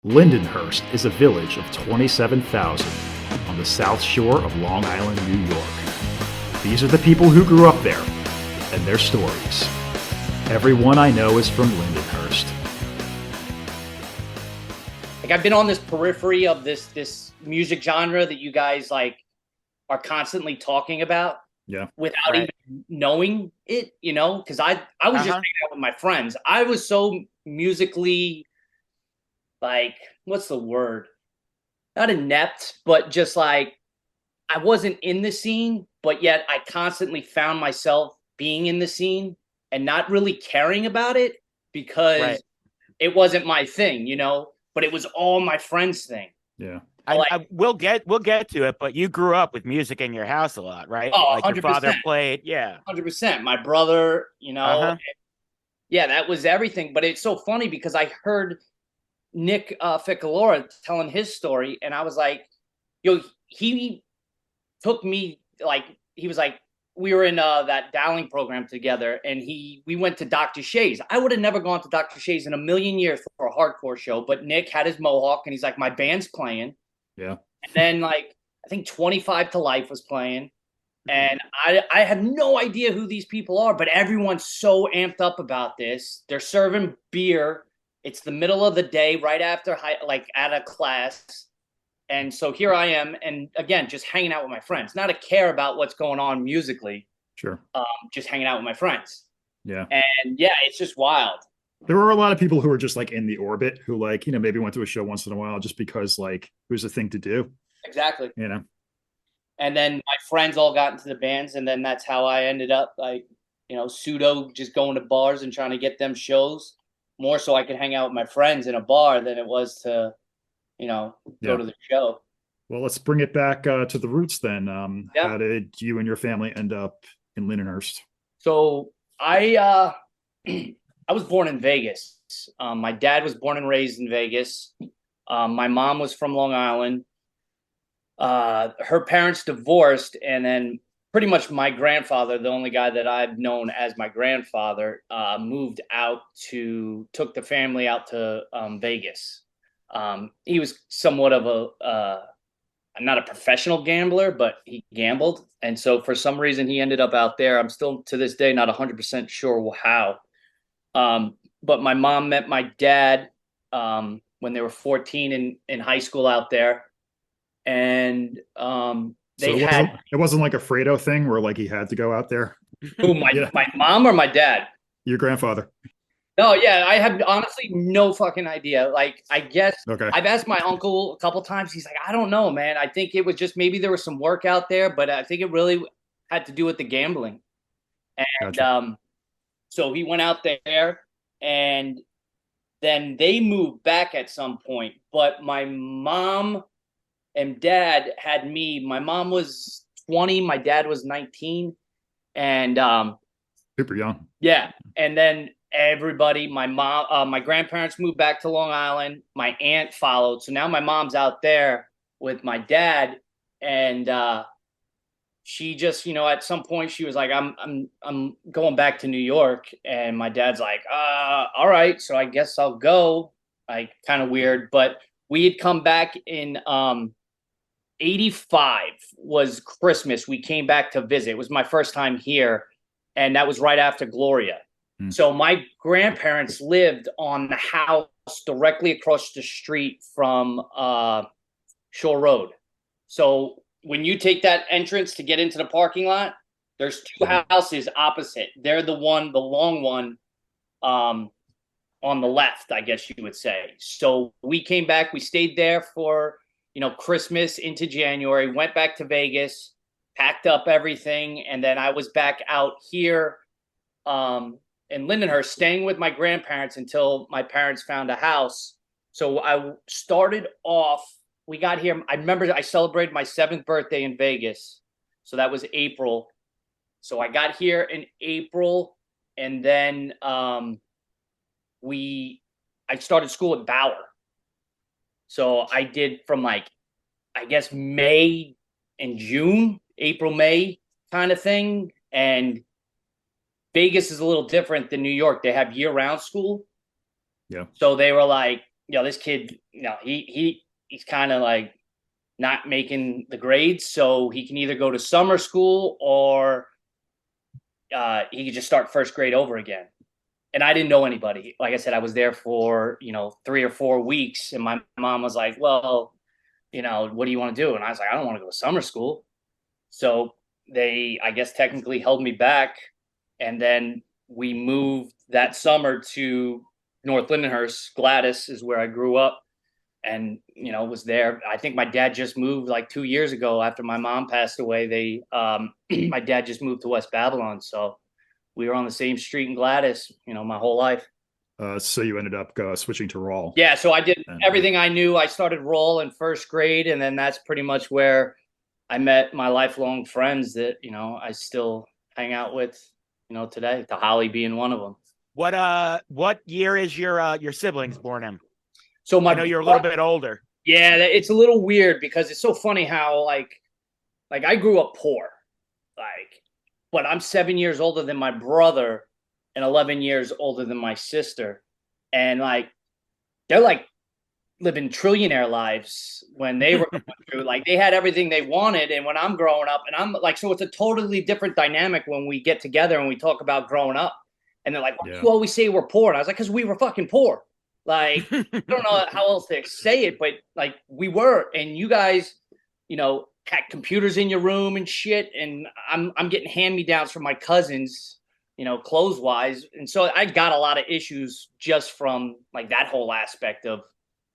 Lindenhurst is a village of 27,000 on the south shore of Long Island, New York. These are the people who grew up there and their stories. Everyone I know is from Lindenhurst. Like, I've been on this periphery of this music genre that you guys like are constantly talking about. Yeah. Without Right. even knowing it, because I was just hanging out with my friends. I was so musically, like, what's the word? Not inept, but just like I wasn't in the scene, but yet I constantly found myself being in the scene and not really caring about it because Right. it wasn't my thing, but it was all my friends' thing. Yeah. We'll get to it, but you grew up with music in your house a lot, right? Oh, Like your 100%. father played. Yeah. 100%. My brother, yeah, that was everything. But it's so funny because I heard Nick Ficalora telling his story, and I was like, he took me, like, he was like, we were in that Dowling program together, and we went to Dr. Shays. I would have never gone to Dr. Shays in a million years for a hardcore show, but Nick had his mohawk, and he's like, my band's playing. Yeah. And then, like, I think 25 to Life was playing. And I have no idea who these people are, but everyone's so amped up about this. They're serving beer. It's the middle of the day, right after like at a class. And so here I am, and again, just hanging out with my friends. Not a care about what's going on musically. Sure. Just hanging out with my friends. Yeah. And yeah, it's just wild. There were a lot of people who were just like in the orbit who like, maybe went to a show once in a while just because like it was a thing to do. Exactly. And then my friends all got into the bands, and then that's how I ended up, like, pseudo just going to bars and trying to get them shows, more so I could hang out with my friends in a bar than it was to, go to the show. Well, let's bring it back to the roots then. Yeah. How did you and your family end up in Lindenhurst? So I I was born in Vegas. My dad was born and raised in Vegas. My mom was from Long Island. Her parents divorced, and then pretty much my grandfather, the only guy that I've known as my grandfather, took the family out to Vegas. He was somewhat of not a professional gambler, but he gambled. And so for some reason he ended up out there. I'm still to this day not 100% sure how. But my mom met my dad when they were 14 in high school out there. And it wasn't like a Fredo thing where like he had to go out there. Who, my mom or my dad? Your grandfather. No, yeah, I have honestly no fucking idea. Like, I guess Okay. I've asked my uncle a couple times. He's like, I don't know, man. I think it was just maybe there was some work out there, but I think it really had to do with the gambling. And Gotcha. so he went out there, and then they moved back at some point. But my mom and dad had me. My mom was 20, my dad was 19, and Super young. yeah, and then everybody, my grandparents moved back to Long Island. My aunt followed, so now my mom's out there with my dad, and she just, at some point she was like, I'm going back to New York, and my dad's like, all right, so I guess I'll go. Like, kind of weird, but we had come back in 85 was Christmas. We came back to visit. It was my first time here, and that was right after Gloria. So my grandparents lived on the house directly across the street from Shore Road. So when you take that entrance to get into the parking lot, there's two houses opposite. They're the long one on the left, I guess you would say. So we came back. We stayed there for Christmas into January, went back to Vegas, packed up everything, and then I was back out here in Lindenhurst, staying with my grandparents until my parents found a house. So I started off, we got here, I remember I celebrated my 7th birthday in Vegas. So that was April. So I got here in April, and then I started school at Bauer. So I did from like, I guess, May and June, April, May kind of thing. And Vegas is a little different than New York. They have year-round school. Yeah. So they were like, this kid, he's kind of like not making the grades, so he can either go to summer school or he could just start first grade over again. And I didn't know anybody. Like I said, I was there for 3 or 4 weeks, and my mom was like, "Well, what do you want to do?" And I was like, "I don't want to go to summer school." So they, I guess, technically held me back, and then we moved that summer to North Lindenhurst. Gladys is where I grew up, and was there. I think my dad just moved like 2 years ago after my mom passed away. They my dad just moved to West Babylon, so we were on the same street in Gladys, my whole life. So you ended up switching to Rawl. Yeah, so I did everything I knew. I started Rawl in first grade, and then that's pretty much where I met my lifelong friends that I still hang out with today. To Holly being one of them. What year is your siblings born in? So I know you're a little bit older. Yeah, it's a little weird because it's so funny how like I grew up poor, but I'm 7 years older than my brother and 11 years older than my sister, and they're living trillionaire lives when they were going through. They had everything they wanted, and when I'm growing up, and I'm so it's a totally different dynamic when we get together and we talk about growing up, and they're like, "Why do you always say we're poor?" And I was like, "Because we were fucking poor." I don't know how else to say it, but we were, and you guys, had computers in your room and shit, and I'm getting hand-me-downs from my cousins, clothes wise, and so I got a lot of issues just from that whole aspect of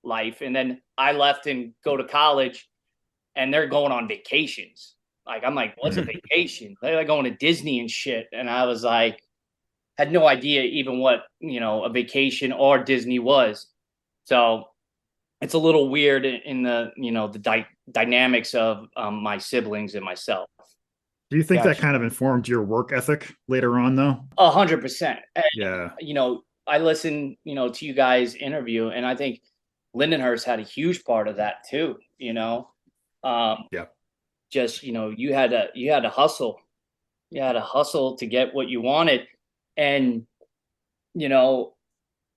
life. And then I left and go to college, and they're going on vacations. I'm like, what's a vacation? They're going to Disney and shit, and I was like, had no idea even what a vacation or Disney was. So it's a little weird in the the dynamics of my siblings and myself. Do you think that kind of informed your work ethic later on, though? 100%. Yeah. I listened to you guys interview, and I think Lindenhurst had a huge part of that too. Yeah. Just you had to hustle. You had to hustle to get what you wanted. And,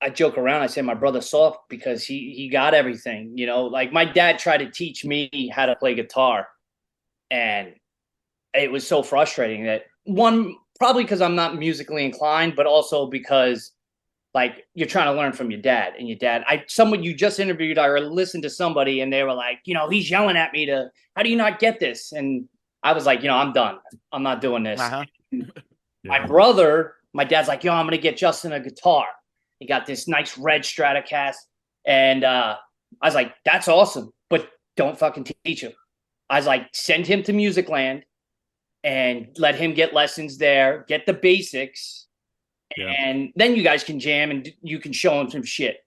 I joke around. I say my brother's soft because he got everything, my dad tried to teach me how to play guitar. And it was so frustrating that probably because I'm not musically inclined, but also because you're trying to learn from your dad, and your dad, someone you just interviewed, I listened to somebody and they were like, he's yelling at me how do you not get this? And I was like, I'm done. I'm not doing this. My brother, my dad's like, I'm going to get Justin a guitar. He got this nice red Stratocaster. And I was like, that's awesome, but don't fucking teach him. I was like, send him to Music Land and let him get lessons there, get the basics. Yeah. And then you guys can jam and you can show him some shit.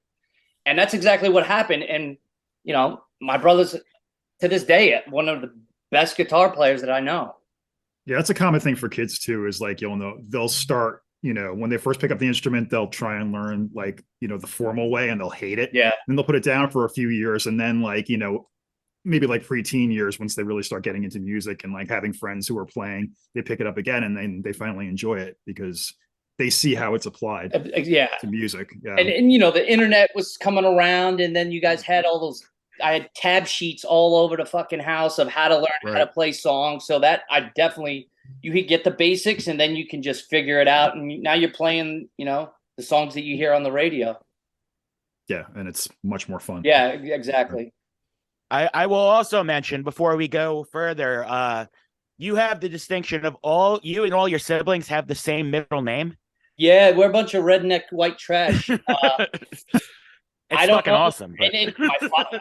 And that's exactly what happened. And, my brother's to this day one of the best guitar players that I know. Yeah, that's a common thing for kids too, is they'll start, when they first pick up the instrument, they'll try and learn the formal way, and they'll hate it. Yeah. And they'll put it down for a few years. And then maybe preteen years, once they really start getting into music and having friends who are playing, they pick it up again, and then they finally enjoy it because they see how it's applied to music. Yeah. And the internet was coming around, and then you guys had all those, I had tab sheets all over the fucking house of how to learn how to play songs. So that you could get the basics, and then you can just figure it out. And now you're playing, the songs that you hear on the radio. Yeah. And it's much more fun. Yeah, exactly. I will also mention before we go further, you have the distinction of you and all your siblings have the same middle name. Yeah, we're a bunch of redneck white trash. It's fucking awesome. But...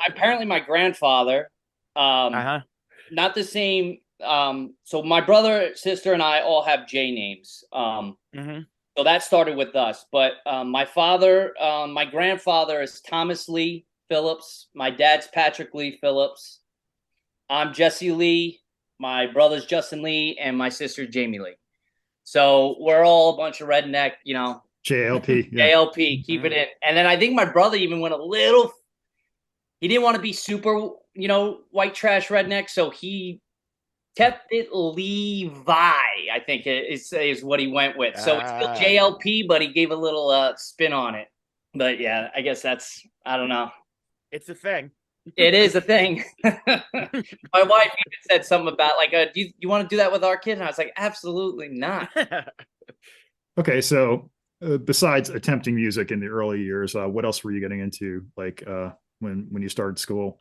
apparently my grandfather, not the same. So my brother, sister, and I all have J names. So that started with us. But my grandfather is Thomas Lee Phillips. My dad's Patrick Lee Phillips. I'm Jesse Lee. My brother's Justin Lee, and my sister Jamie Lee. So we're all a bunch of redneck, JLP. Yeah. JLP, keep it in. And then I think my brother even went a little. He didn't want to be super, white trash redneck, so he kept it Levi. I think is what he went with. So it's still JLP, but he gave a little spin on it. But yeah, I guess I don't know. It's a thing. It is a thing. My wife even said something about like, do you want to do that with our kid? And I was like, absolutely not. Okay, so besides attempting music in the early years, what else were you getting into, like when you started school,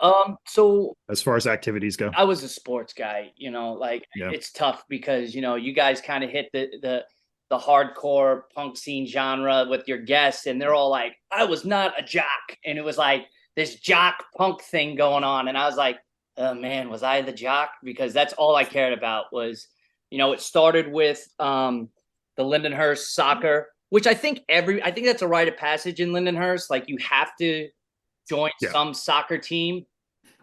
So as far as activities go? I was a sports guy, like Yeah. it's tough because, you guys kind of hit the hardcore punk scene genre with your guests, and they're all like, I was not a jock. And it was like this jock punk thing going on. And I was like, oh man, was I the jock? Because that's all I cared about was, it started with the Lindenhurst soccer, which I think that's a rite of passage in Lindenhurst. Like you have to join Yeah. some soccer team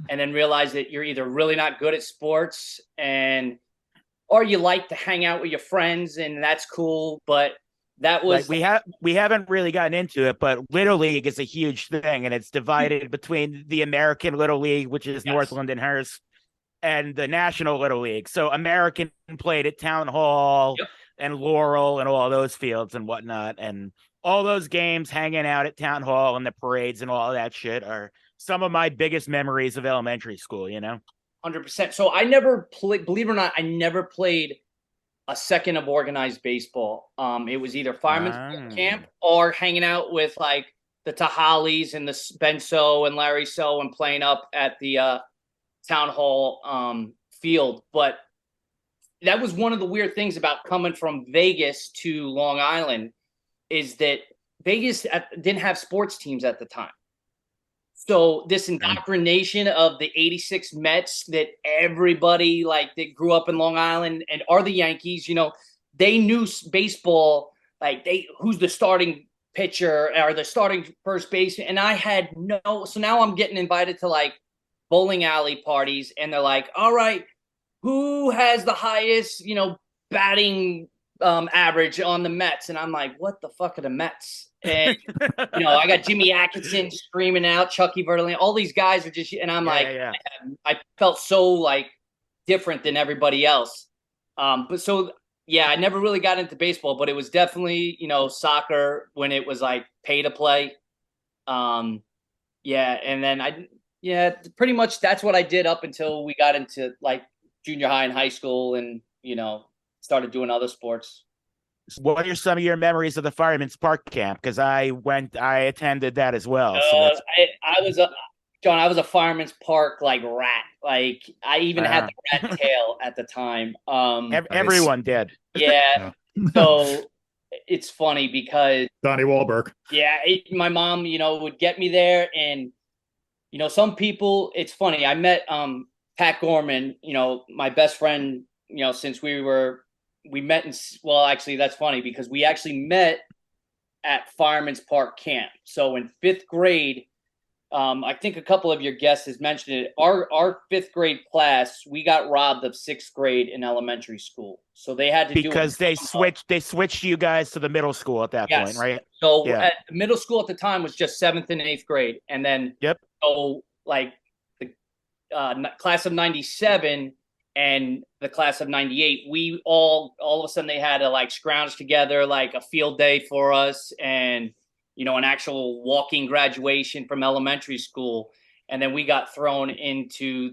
and then realize that you're either really not good at sports or you like to hang out with your friends, and that's cool. But that was we haven't really gotten into it, but Little League is a huge thing, and it's divided between the American Little League, which is North Lindenhurst, and the National Little League. So American played at Town Hall and Laurel and all those fields and whatnot, and all those games, hanging out at Town Hall and the parades and all of that shit are some of my biggest memories of elementary school, 100%. So I never played, believe it or not, I never played a second of organized baseball. It was either fireman's camp or hanging out with like the Tahalis and the Ben So and Larry So and playing up at the Town Hall field. But that was one of the weird things about coming from Vegas to Long Island, is that Vegas didn't have sports teams at the time. So this indoctrination of the 86 Mets that everybody like that grew up in Long Island and are the Yankees, they knew baseball, like who's the starting pitcher or the starting first baseman. And I had so now I'm getting invited to like bowling alley parties, and they're like, all right, who has the highest, batting average on the Mets? And I'm like, what the fuck are the Mets? And I got Jimmy Atkinson screaming out, Chucky Verlander, all these guys are just, and I'm I felt so like different than everybody else. But so I never really got into baseball, but it was definitely soccer when it was like pay to play. And then pretty much that's what I did up until we got into like junior high and high school, and started doing other sports. What are some of your memories of the Fireman's Park camp? Because I attended that as well. I was a Fireman's Park like rat. Like I even had the rat tail at the time. Everyone did. Yeah. So it's funny because Donnie Wahlberg. Yeah, my mom, would get me there, and some people. It's funny. I met Pat Gorman, my best friend. Since we met actually, that's funny because we actually met at Fireman's Park camp. So in 5th grade, I think a couple of your guests has mentioned it. Our 5th grade class, we got robbed of 6th grade in elementary school. So they had to because they switched you guys to the middle school at that point, right? So at middle school at the time was just 7th and 8th grade, and then so like the class of 97 and the class of 98, we all of a sudden they had to like scrounge together like a field day for us, and an actual walking graduation from elementary school. And then we got thrown into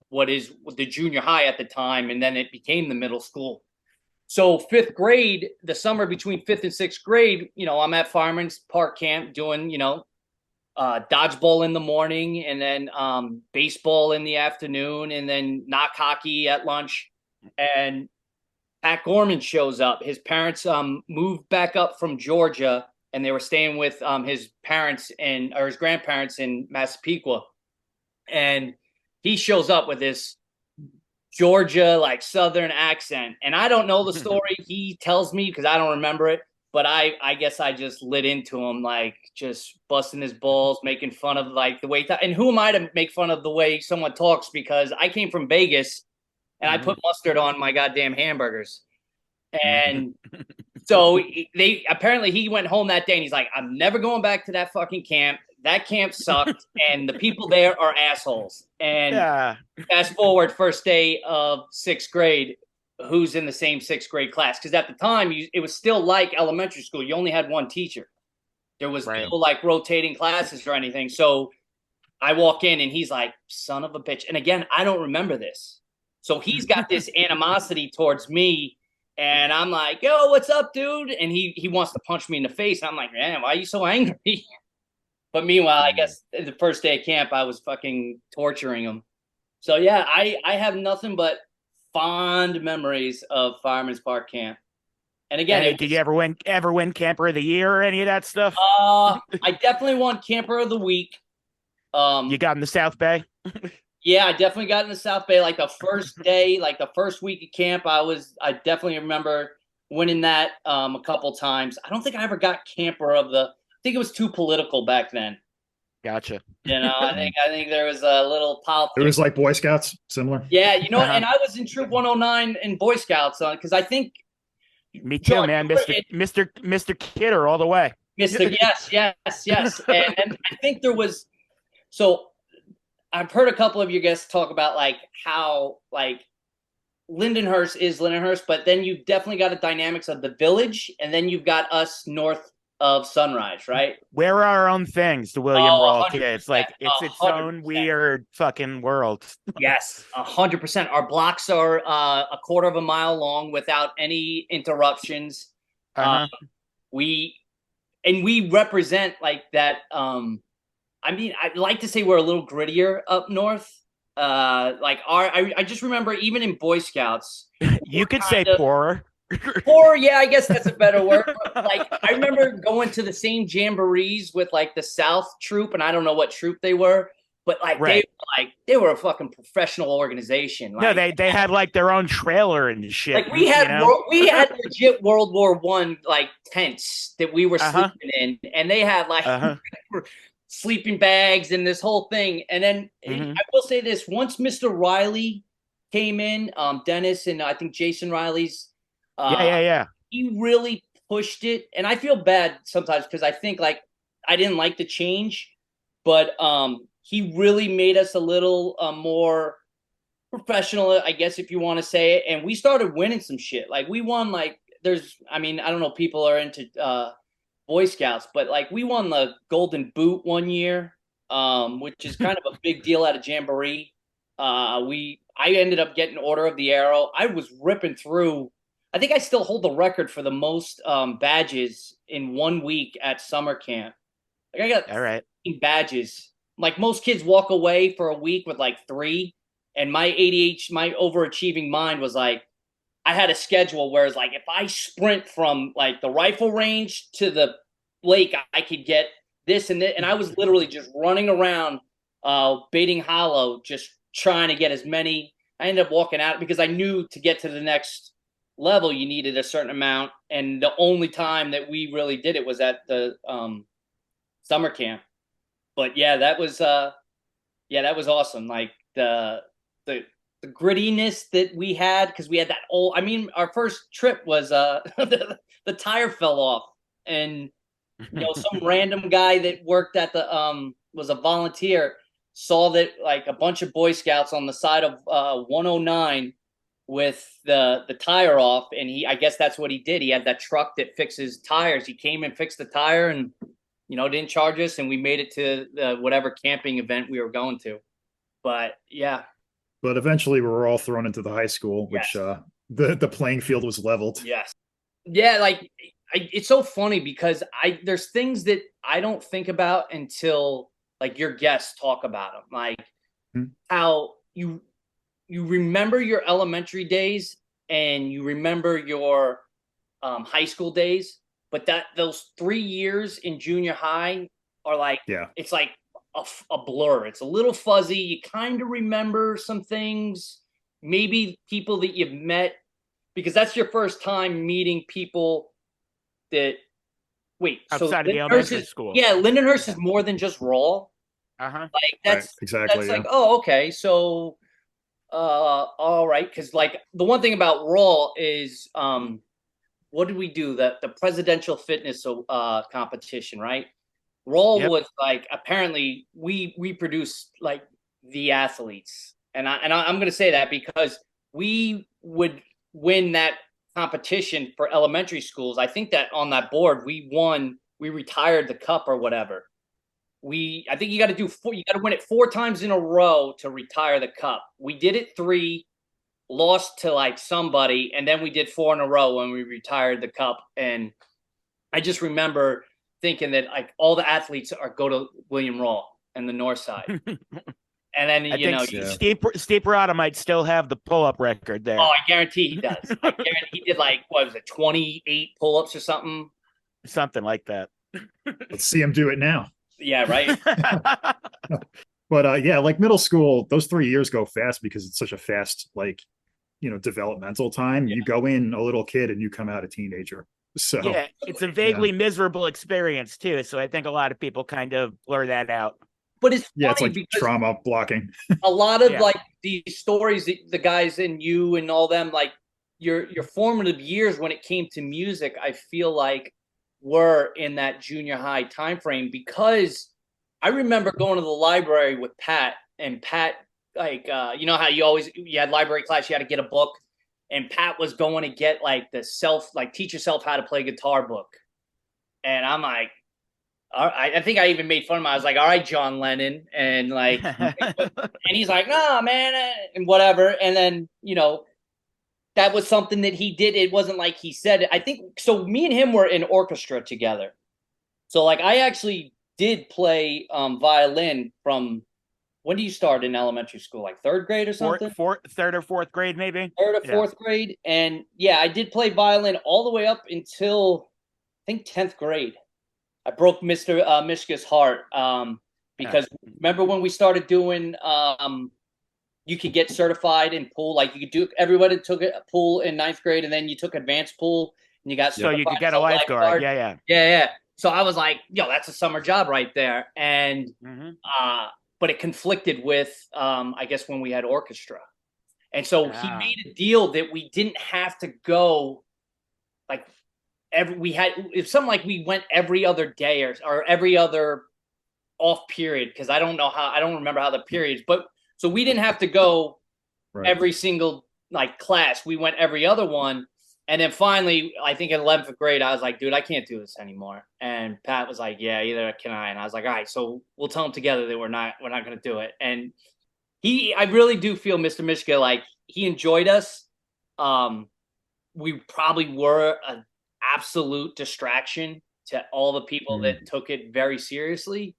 what is the junior high at the time, and then it became the middle school. So 5th grade, the summer between 5th and 6th grade, I'm at Fireman's Park camp doing dodgeball in the morning, and then baseball in the afternoon, and then knock hockey at lunch. And Pat Gorman shows up. His parents moved back up from Georgia, and they were staying with his parents or his grandparents in Massapequa. And he shows up with this Georgia like Southern accent, and I don't know the story. He tells me because I don't remember it. But I guess I just lit into him, like just busting his balls, making fun of like the way. And who am I to make fun of the way someone talks? Because I came from Vegas, and I put mustard on my goddamn hamburgers. And so he went home that day, and he's like, I'm never going back to that fucking camp. That camp sucked, and the people there are assholes. And fast forward, first day of 6th grade. Who's in the same 6th grade class? Because at the time, it was still like elementary school. You only had one teacher. There was Right. no like rotating classes or anything. So I walk in and he's like, son of a bitch. And again, I don't remember this. So he's got this animosity towards me. And I'm like, yo, what's up, dude? And he wants to punch me in the face. I'm like, man, why are you so angry? But meanwhile, I guess the first day of camp, I was fucking torturing him. So yeah, I have nothing but fond memories of Fireman's Park Camp. And again, Did you ever win camper of the year or any of that stuff? I definitely won camper of the week. You got in the South Bay? Yeah, I definitely got in the South Bay. Like the first day, like the first week of camp, I definitely remember winning that a couple times. I don't think I ever got camper of the. I think it was too political back then. Gotcha. You know, I think there was a little politics. It was like Boy Scouts, similar. Yeah, you know, and I was in Troop 109 in Boy Scouts because I think. Me too, George, man. Mr. Kidder all the way. Mr. Yes. And I think there was. So I've heard a couple of you guys talk about like how like Lindenhurst is Lindenhurst, but then you've definitely got the dynamics of the village, and then you've got us north of Sunrise, right? We're our own things, the William Rawl 100%, kids. Like it's its 100%. own weird fucking world. Yes, 100%. Our blocks are a quarter of a mile long without any interruptions. We represent like that. I mean, I'd like to say we're a little grittier up north. I just remember even in Boy Scouts, you could say poorer. Or yeah, I guess that's a better word. Like I remember going to the same jamborees with like the South troop, and I don't know what troop they were, but like they were a fucking professional organization. Like, no, they had like their oown trailer and shit. Like we had legit World War I like tents that we were sleeping in, and they had like sleeping bags and this whole thing. And then I will say this: once Mr. Riley came in, Dennis and I think Jason Riley's. He really pushed it, and I feel bad sometimes because I think like I didn't like the change, but he really made us a little more professional, I guess if you want to say it. And we started winning some shit. Like we won like I don't know, people are into Boy Scouts, but like we won the Golden Boot one year, which is kind of a big deal at a jamboree. I ended up getting Order of the Arrow. I was ripping through. I think I still hold the record for the most badges in 1 week at summer camp. Like I got 15 badges. Like most kids walk away for a week with like 3. And my overachieving mind was like, I had a schedule where it's like, if I sprint from like the rifle range to the lake, I could get this and that. And I was literally just running around baiting hollow, just trying to get as many. I ended up walking out because I knew to get to the next level you needed a certain amount, and the only time that we really did it was at the summer camp. But yeah, that was awesome. Like the grittiness that we had, because we had that old. I mean, our first trip was the tire fell off, and some random guy that worked at the was a volunteer, saw that like a bunch of Boy Scouts on the side of 109 with the tire off, and I guess that's what he did. He had that truck that fixes tires. He came and fixed the tire, and didn't charge us, and we made it to whatever camping event we were going to. But yeah. But eventually we were all thrown into the high school, which the playing field was leveled. Yes. Yeah, like it's so funny because there's things that I don't think about until like your guests talk about them. Like how you remember your elementary days and you remember your high school days, but those 3 years in junior high are like, it's like a blur. It's a little fuzzy. You kind of remember some things, maybe people that you've met, because that's your first time meeting people that outside of the elementary school. Yeah, Lindenhurst is more than just Raw. Like that's exactly. That's like, oh, okay, so all right, because like the one thing about Raw is what did we do? The presidential fitness competition, right? Raw was like, apparently we produced like the athletes, and I'm going to say that because we would win that competition for elementary schools. I think that on that board we won we retired the cup or whatever. I think you got to win it 4 times in a row to retire the cup. We did it 3, lost to like somebody, and then we did 4 in a row when we retired the cup. And I just remember thinking that like all the athletes go to William Raw and the North Side. And then, Steve Perrotta might still have the pull-up record there. Oh, I guarantee he does. I guarantee he did like, what was it, 28 pull-ups or something? Something like that. Let's see him do it now. Yeah, right. But yeah, like middle school, those 3 years go fast because it's such a fast, like, developmental time. Yeah. You go in a little kid and you come out a teenager. So yeah, it's a vaguely miserable experience too. So I think a lot of people kind of blur that out. But it's it's like trauma blocking. A lot of like these stories, the guys and you and all them, like your formative years when it came to music, I feel like were in that junior high time frame, because I remember going to the library with Pat, and Pat, like how you had library class, you had to get a book, and Pat was going to get like the teach yourself how to play guitar book, and I'm like, I think I even made fun of him. I was like, all right, John Lennon. And like, and he's like, no, man, and whatever. And then, that was something that he did. It wasn't like he said it. I think, so me and him were in orchestra together. So like, I actually did play violin from, when do you start in elementary school? Like 3rd grade or something? Third or fourth grade, maybe. 3rd or 4th grade. And yeah, I did play violin all the way up until, I think, 10th grade. I broke Mr. Mishka's heart because remember when we started doing you could get certified in pool, like you could do, everybody took a pool in 9th grade, and then you took advanced pool and you got so you could get a lifeguard. Yeah. So I was like, that's a summer job right there. And but it conflicted with I guess when we had orchestra. And so he made a deal that we didn't have to go like it's something like we went every other day or every other off period, because I don't remember how the periods, but so we didn't have to go every single like class. We went every other one. And then finally, I think in 11th grade, I was like, dude, I can't do this anymore. And Pat was like, yeah, either can I. And I was like, all right, so we'll tell them together that we're not going to do it. And I really do feel Mr. Mishka, like he enjoyed us. We probably were an absolute distraction to all the people that took it very seriously.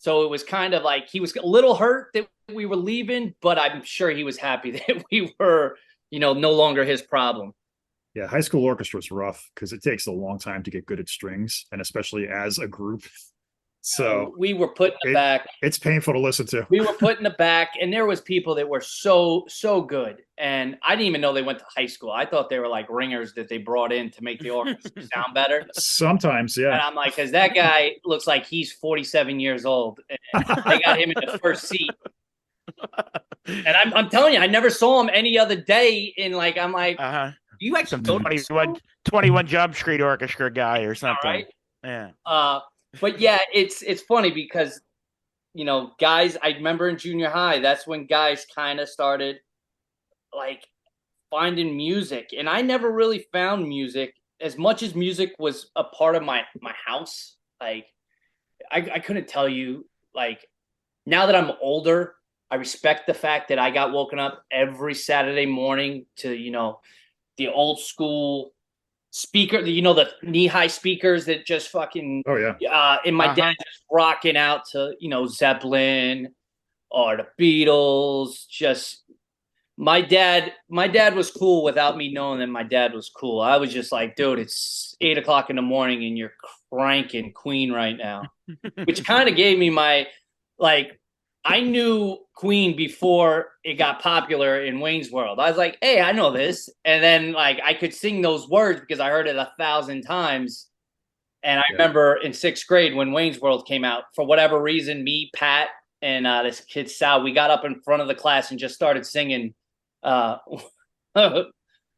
So it was kind of like he was a little hurt that we were leaving, but I'm sure he was happy that we were, no longer his problem. Yeah, high school orchestra is rough because it takes a long time to get good at strings, and especially as a group. So we were put in the back. It's painful to listen to. We were put in the back, and there was people that were so good, and I didn't even know they went to high school. I thought they were like ringers that they brought in to make the orchestra sound better. Sometimes, yeah. And I'm like, because that guy looks like he's 47 years old. And they got him in the first seat. And I'm telling you, I never saw him any other day. I'm like, you actually some 21 Jump Street Orchestra guy or something. Right? Yeah. But yeah, it's funny because, guys, I remember in junior high, that's when guys kind of started like finding music. And I never really found music as much as music was a part of my house. Like I couldn't tell you, like, now that I'm older, I respect the fact that I got woken up every Saturday morning to, the old school speaker, the knee-high speakers that just fucking, and my dad just rocking out to, Zeppelin or the Beatles. Just my dad was cool without me knowing that my dad was cool. I was just like, dude, it's 8 o'clock in the morning and you're cranking Queen right now, which kind of gave me my, like, I knew Queen before it got popular in Wayne's World. I was like, hey, I know this. And then like I could sing those words because I heard it 1,000 times. And I remember in 6th grade when Wayne's World came out, for whatever reason, me, Pat, and this kid Sal, we got up in front of the class and just started singing. What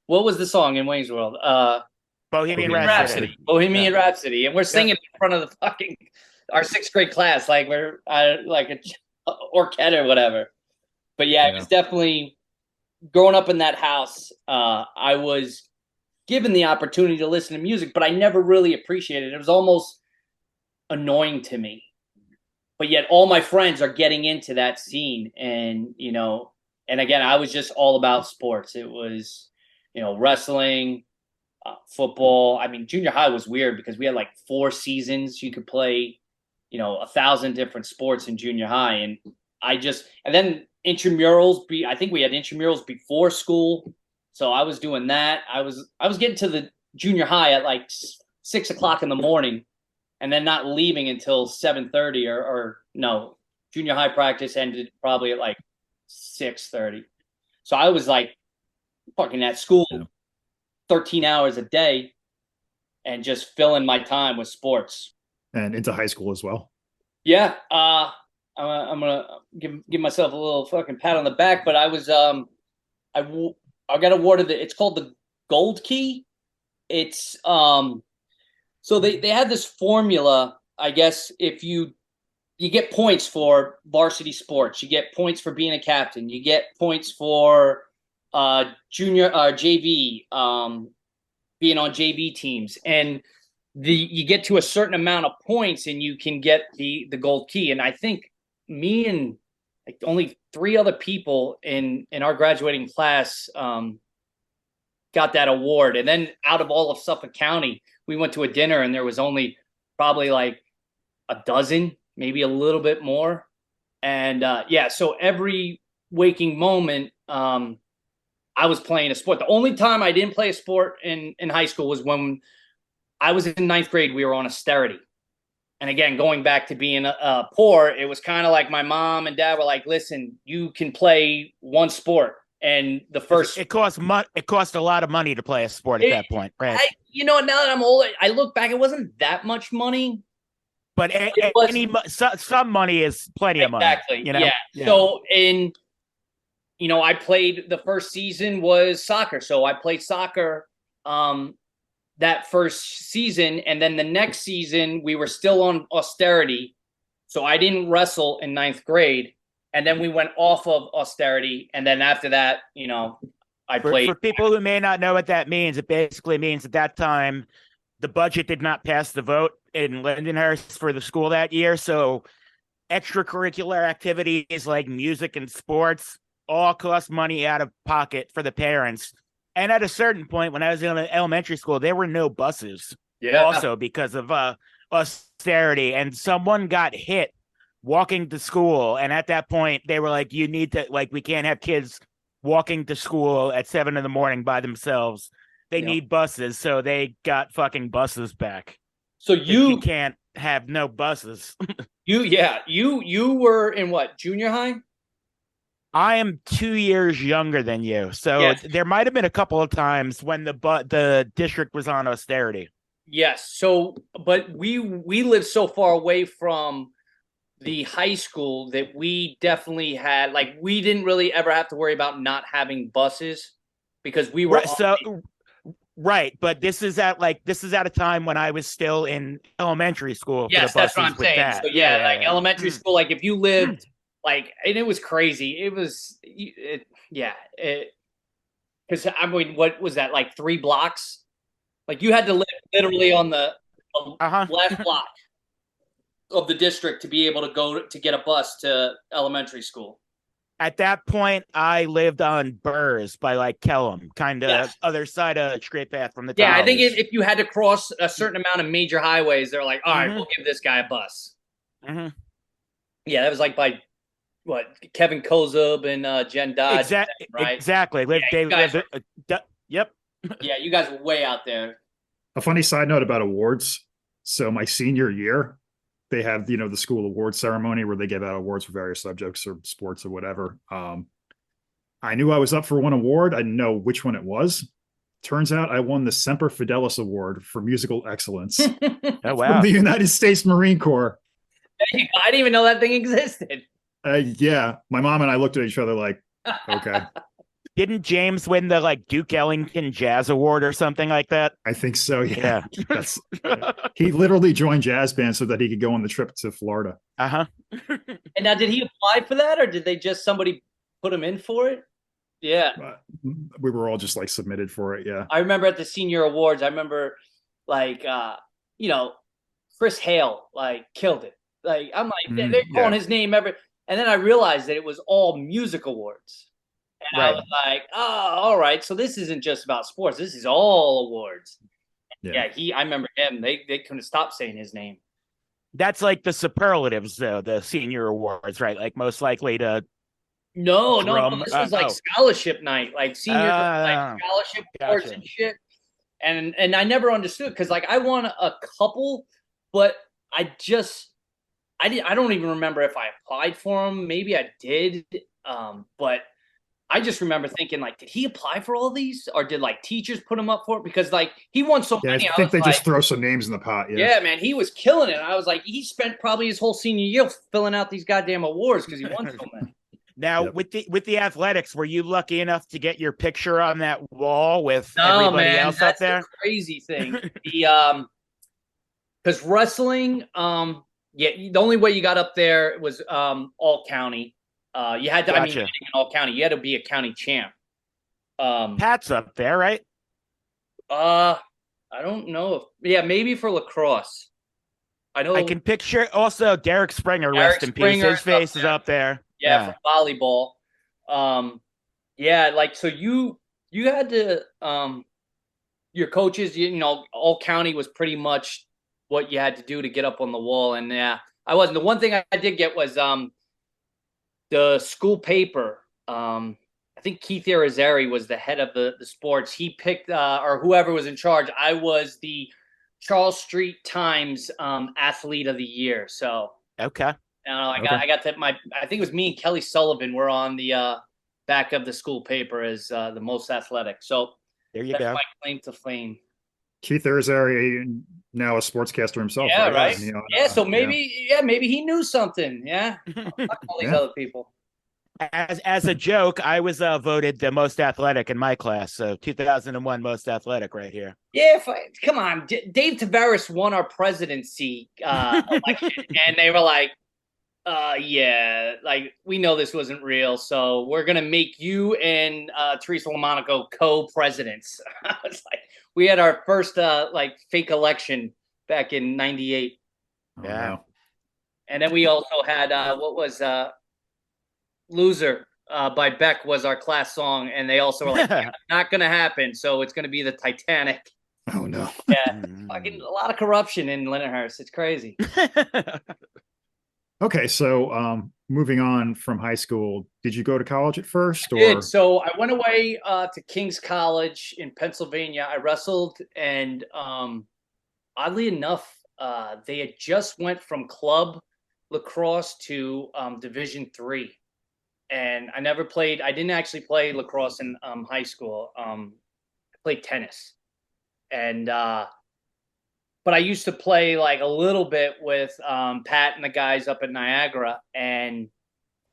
was the song in Wayne's World? Bohemian Rhapsody. Bohemian Rhapsody. And we're singing in front of the fucking our 6th grade class, like we're like a orchestra or whatever. But yeah, it was definitely growing up in that house. I was given the opportunity to listen to music, but I never really appreciated it. It was almost annoying to me. But yet all my friends are getting into that scene. And, and again, I was just all about sports. It was, wrestling, football. I mean, junior high was weird because we had like 4 seasons. You could play, 1,000 different sports in junior high. And then intramurals. I think we had intramurals before school. So I was doing that. I was getting to the junior high at like 6 o'clock in the morning, and then not leaving until 7:30 or no, junior high practice ended probably at like 6:30. So I was like fucking at school 13 hours a day and just filling my time with sports. And into high school as well. Yeah. I'm gonna give myself a little fucking pat on the back, but I got awarded it's called the Gold Key. It's so they had this formula, I guess. If you get points for varsity sports, you get points for being a captain, you get points for junior JV, being on JV teams, and you get to a certain amount of points and you can get the Gold Key. And I think me and like only 3 other people in our graduating class got that award. And then out of all of Suffolk County, we went to a dinner and there was only probably like a dozen, maybe a little bit more. And so every waking moment, I was playing a sport. The only time I didn't play a sport in high school was when I was in 9th grade. We were on austerity. And again, going back to being poor, it was kind of like my mom and dad were like, listen, you can play one sport. And the first, it cost a lot of money to play a sport at that point, right? Now that I'm older, I look back, it wasn't that much money, but some money is plenty of money. Exactly. Yeah. So I played, the first season was soccer. So I played soccer that first season. And then the next season we were still on austerity. So I didn't wrestle in 9th grade. And then we went off of austerity. And then after that, I played. For people who may not know what that means, it basically means at that time, the budget did not pass the vote in Lindenhurst for the school that year. So extracurricular activities like music and sports all cost money out of pocket for the parents. And at a certain point, when I was in elementary school, there were no buses. Yeah. Also because of austerity. And someone got hit walking to school. And at that point, they were like, you need to, like, we can't have kids walking to school at 7 a.m. by themselves. They need buses. So they got fucking buses back. So you can't have no buses. You were in what, junior high? I am 2 years younger than you. So there might have been a couple of times when the district was on austerity. Yes. So, but we lived so far away from the high school that we definitely had, like, we didn't really ever have to worry about not having buses because we were right. But this is at a time when I was still in elementary school. Yes, that's what I'm saying. That. So elementary school, like if you lived like, and it was crazy. It was, because I mean, what was that, like 3 blocks? Like you had to live literally on the last block of the district to be able to go to get a bus to elementary school. At that point, I lived on Burrs by like Kellam, kind of other side of straight path from the town. Yeah, I think if you had to cross a certain amount of major highways, they're like, all right, we'll give this guy a bus. Mm-hmm. Yeah, that was like by what, Kevin Kozub and Jen Dodge, right? Exactly. Yep. Yeah, you guys were way out there. A funny side note about awards. So my senior year, they have, the school award ceremony where they give out awards for various subjects or sports or whatever. I knew I was up for one award. I didn't know which one it was. Turns out I won the Semper Fidelis Award for musical excellence oh, wow. from the United States Marine Corps. I didn't even know that thing existed. Yeah. My mom and I looked at each other like, okay. Didn't James win the like Duke Ellington Jazz Award or something like that? I think so. Yeah. He literally joined jazz band so that he could go on the trip to Florida. And now, did he apply for that, or did they just somebody put him in for it? Yeah. We were all just like submitted for it. Yeah. I remember at the senior awards, I remember like, Chris Hale, like, killed it. Like, I'm like, they're calling his name every, and then I realized that it was all music awards. And I was like, oh, all right. So this isn't just about sports. This is all awards. Yeah, I remember him. They couldn't stop saying his name. That's like the superlatives, though, the senior awards, right? Like most likely to. No. This was like scholarship night, like senior like scholarship awards and shit. And I never understood because like I won a couple, but I don't even remember if I applied for them. Maybe I did, but I just remember thinking, like, did he apply for all these, or did like teachers put him up for it? Because like he won so many. I think they just throw some names in the pot. Yeah, man, he was killing it. I was like, he spent probably his whole senior year filling out these goddamn awards because he won so many. Now, with the athletics, were you lucky enough to get your picture on that wall with everybody else up there? The crazy thing, because wrestling, the only way you got up there was all county. You had to, in all county, you had to be a county champ. Pat's up there, right? I don't know if, maybe for lacrosse. I know I can picture also Derek Springer, rest in peace. His face is up there. Yeah, for volleyball. Like so you had to your coaches, all county was pretty much what you had to do to get up on the wall. And I wasn't. The one thing I did get was the school paper. I think Keith Irizarry was the head of the sports. He picked or whoever was in charge. I was the Charles Street Times athlete of the year. So okay. I got that. I think it was me and Kelly Sullivan were on the back of the school paper as the most athletic. So there you go. My claim to fame. Keith Irizarry, now a sportscaster himself. Yeah, right. So maybe he knew something. Yeah, all these other people. As a joke, I was voted the most athletic in my class. So 2001 most athletic right here. Yeah, come on. Dave Tavares won our presidency election, and they were like, like we know this wasn't real, so we're gonna make you and Teresa LaMonaco co-presidents. I was like, we had our first like fake election back in '98. Yeah, and then we also had what was "Loser" by Beck was our class song, and they also were like, not gonna happen, so it's gonna be the Titanic. Oh no! Yeah, fucking a lot of corruption in Lindenhurst. It's crazy. Okay, so moving on from high school, did you go to college at first? I did. So I went away to King's College in Pennsylvania. I wrestled, and oddly enough, they had just went from club lacrosse to Division III, and I never played. I didn't actually play lacrosse in high school. I played tennis, and but I used to play like a little bit with Pat and the guys up at Niagara, and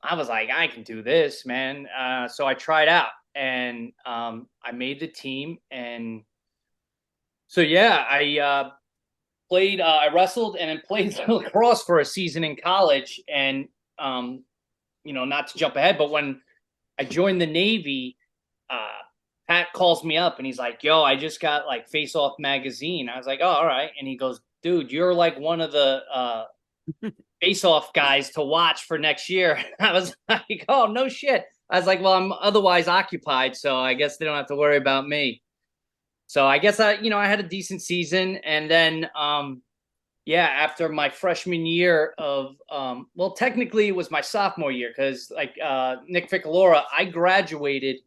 I was like, I can do this, man. So I tried out, and I made the team, and so I played. I wrestled and then played lacrosse for a season in college, and not to jump ahead, but when I joined the Navy, Pat calls me up and he's like, yo, I just got like Face Off magazine. I was like, oh, all right. And he goes, dude, you're like one of the Face Off guys to watch for next year. I was like, oh, no shit. I was like, well, I'm otherwise occupied, so I guess they don't have to worry about me. So I guess I had a decent season. And then, after my freshman year of, technically it was my sophomore year because like Nick Ficalora, I graduated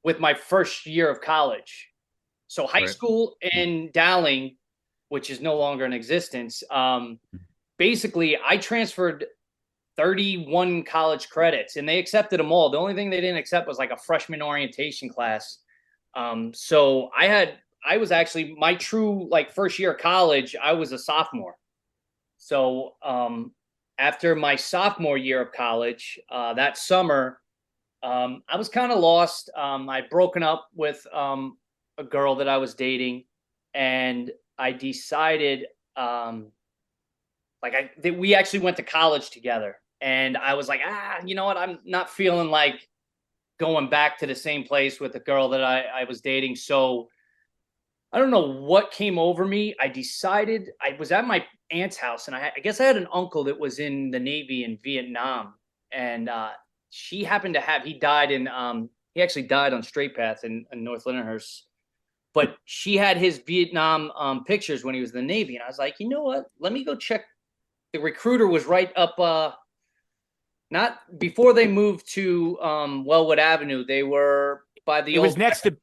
with my first year of college. So high school in Dowling, which is no longer in existence, basically I transferred 31 college credits and they accepted them all. The only thing they didn't accept was like a freshman orientation class. So I was actually my true like first year of college, I was a sophomore. So after my sophomore year of college, that summer, I was kind of lost. I'd broken up with a girl that I was dating, and I decided we actually went to college together, and I was like, you know what? I'm not feeling like going back to the same place with the girl that I was dating. So I don't know what came over me. I decided I was at my aunt's house, and I guess I had an uncle that was in the Navy in Vietnam, and she happened to have. He died in. He actually died on Straight Path in North Lindenhurst. But she had his Vietnam pictures when he was in the Navy, and I was like, you know what? Let me go check. The recruiter was right up. Not before they moved to Wellwood Avenue. They were by the. It was next to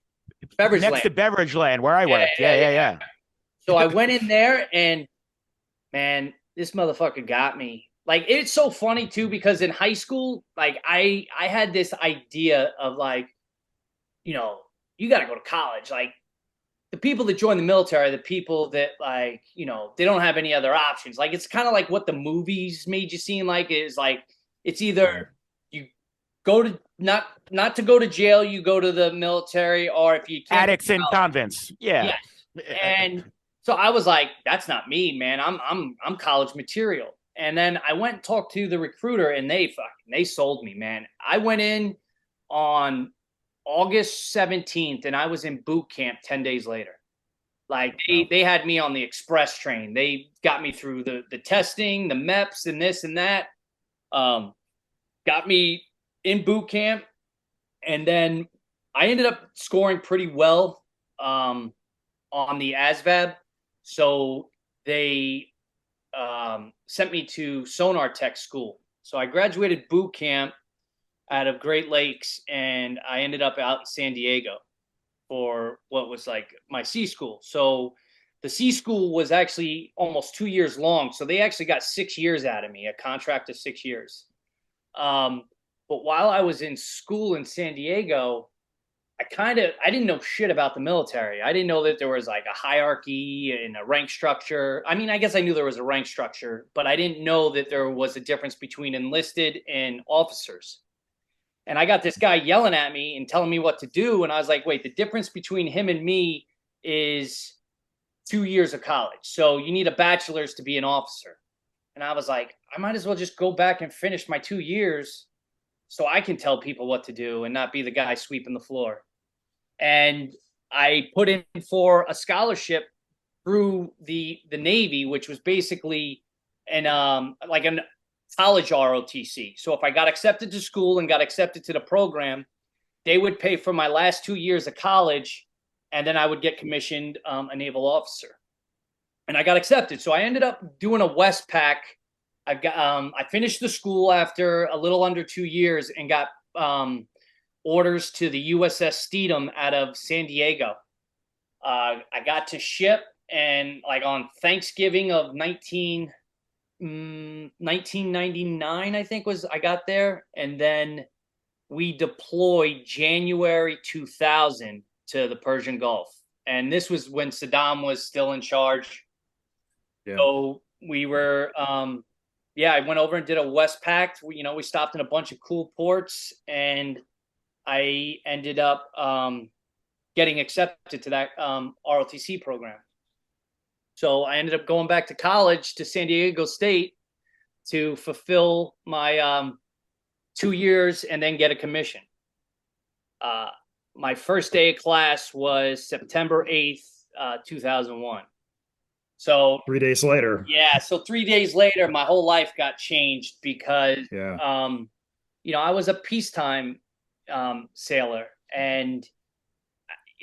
Beverage Land where I worked. Yeah. So I went in there, and man, this motherfucker got me. Like, it's so funny too, because in high school, like I had this idea of like, you got to go to college. Like, the people that join the military are the people that, like, they don't have any other options. Like, it's kind of like what the movies made you seem like, is like, it's either you go to not to go to jail, you go to the military, or if you can't, addicts in convents. Yeah. And so I was like, that's not me, man. I'm college material. And then I went and talked to the recruiter, and they sold me, man. I went in on August 17th, and I was in boot camp 10 days later. Like, they had me on the express train. They got me through the testing, the MEPS, and this and that. Got me in boot camp, and then I ended up scoring pretty well on the ASVAB. So they sent me to sonar tech school. So I graduated boot camp out of Great Lakes, and I ended up out in San Diego for what was like my C school. So the C school was actually almost 2 years long. So they actually got 6 years out of me, a contract of 6 years. But while I was in school in San Diego, I didn't know shit about the military. I didn't know that there was like a hierarchy and a rank structure. I mean, I guess I knew there was a rank structure, but I didn't know that there was a difference between enlisted and officers. And I got this guy yelling at me and telling me what to do. And I was like, wait, the difference between him and me is 2 years of college. So you need a bachelor's to be an officer. And I was like, I might as well just go back and finish my 2 years so I can tell people what to do and not be the guy sweeping the floor. And I put in for a scholarship through the Navy, which was basically like a college ROTC. So if I got accepted to school and got accepted to the program, they would pay for my last 2 years of college, and then I would get commissioned a naval officer. And I got accepted. So I ended up doing a Westpac. I finished the school after a little under 2 years and got orders to the USS Steedham out of San Diego. I got to ship, and like on Thanksgiving of 1999, I think I got there. And then we deployed January 2000 to the Persian Gulf. And this was when Saddam was still in charge. Yeah. So we were, I went over and did a Westpac. We stopped in a bunch of cool ports, and I ended up getting accepted to that ROTC program. So I ended up going back to college to San Diego State to fulfill my 2 years and then get a commission. My first day of class was September 8th, 2001. So 3 days later. Yeah. So 3 days later, my whole life got changed because, I was a peacetime sailor. And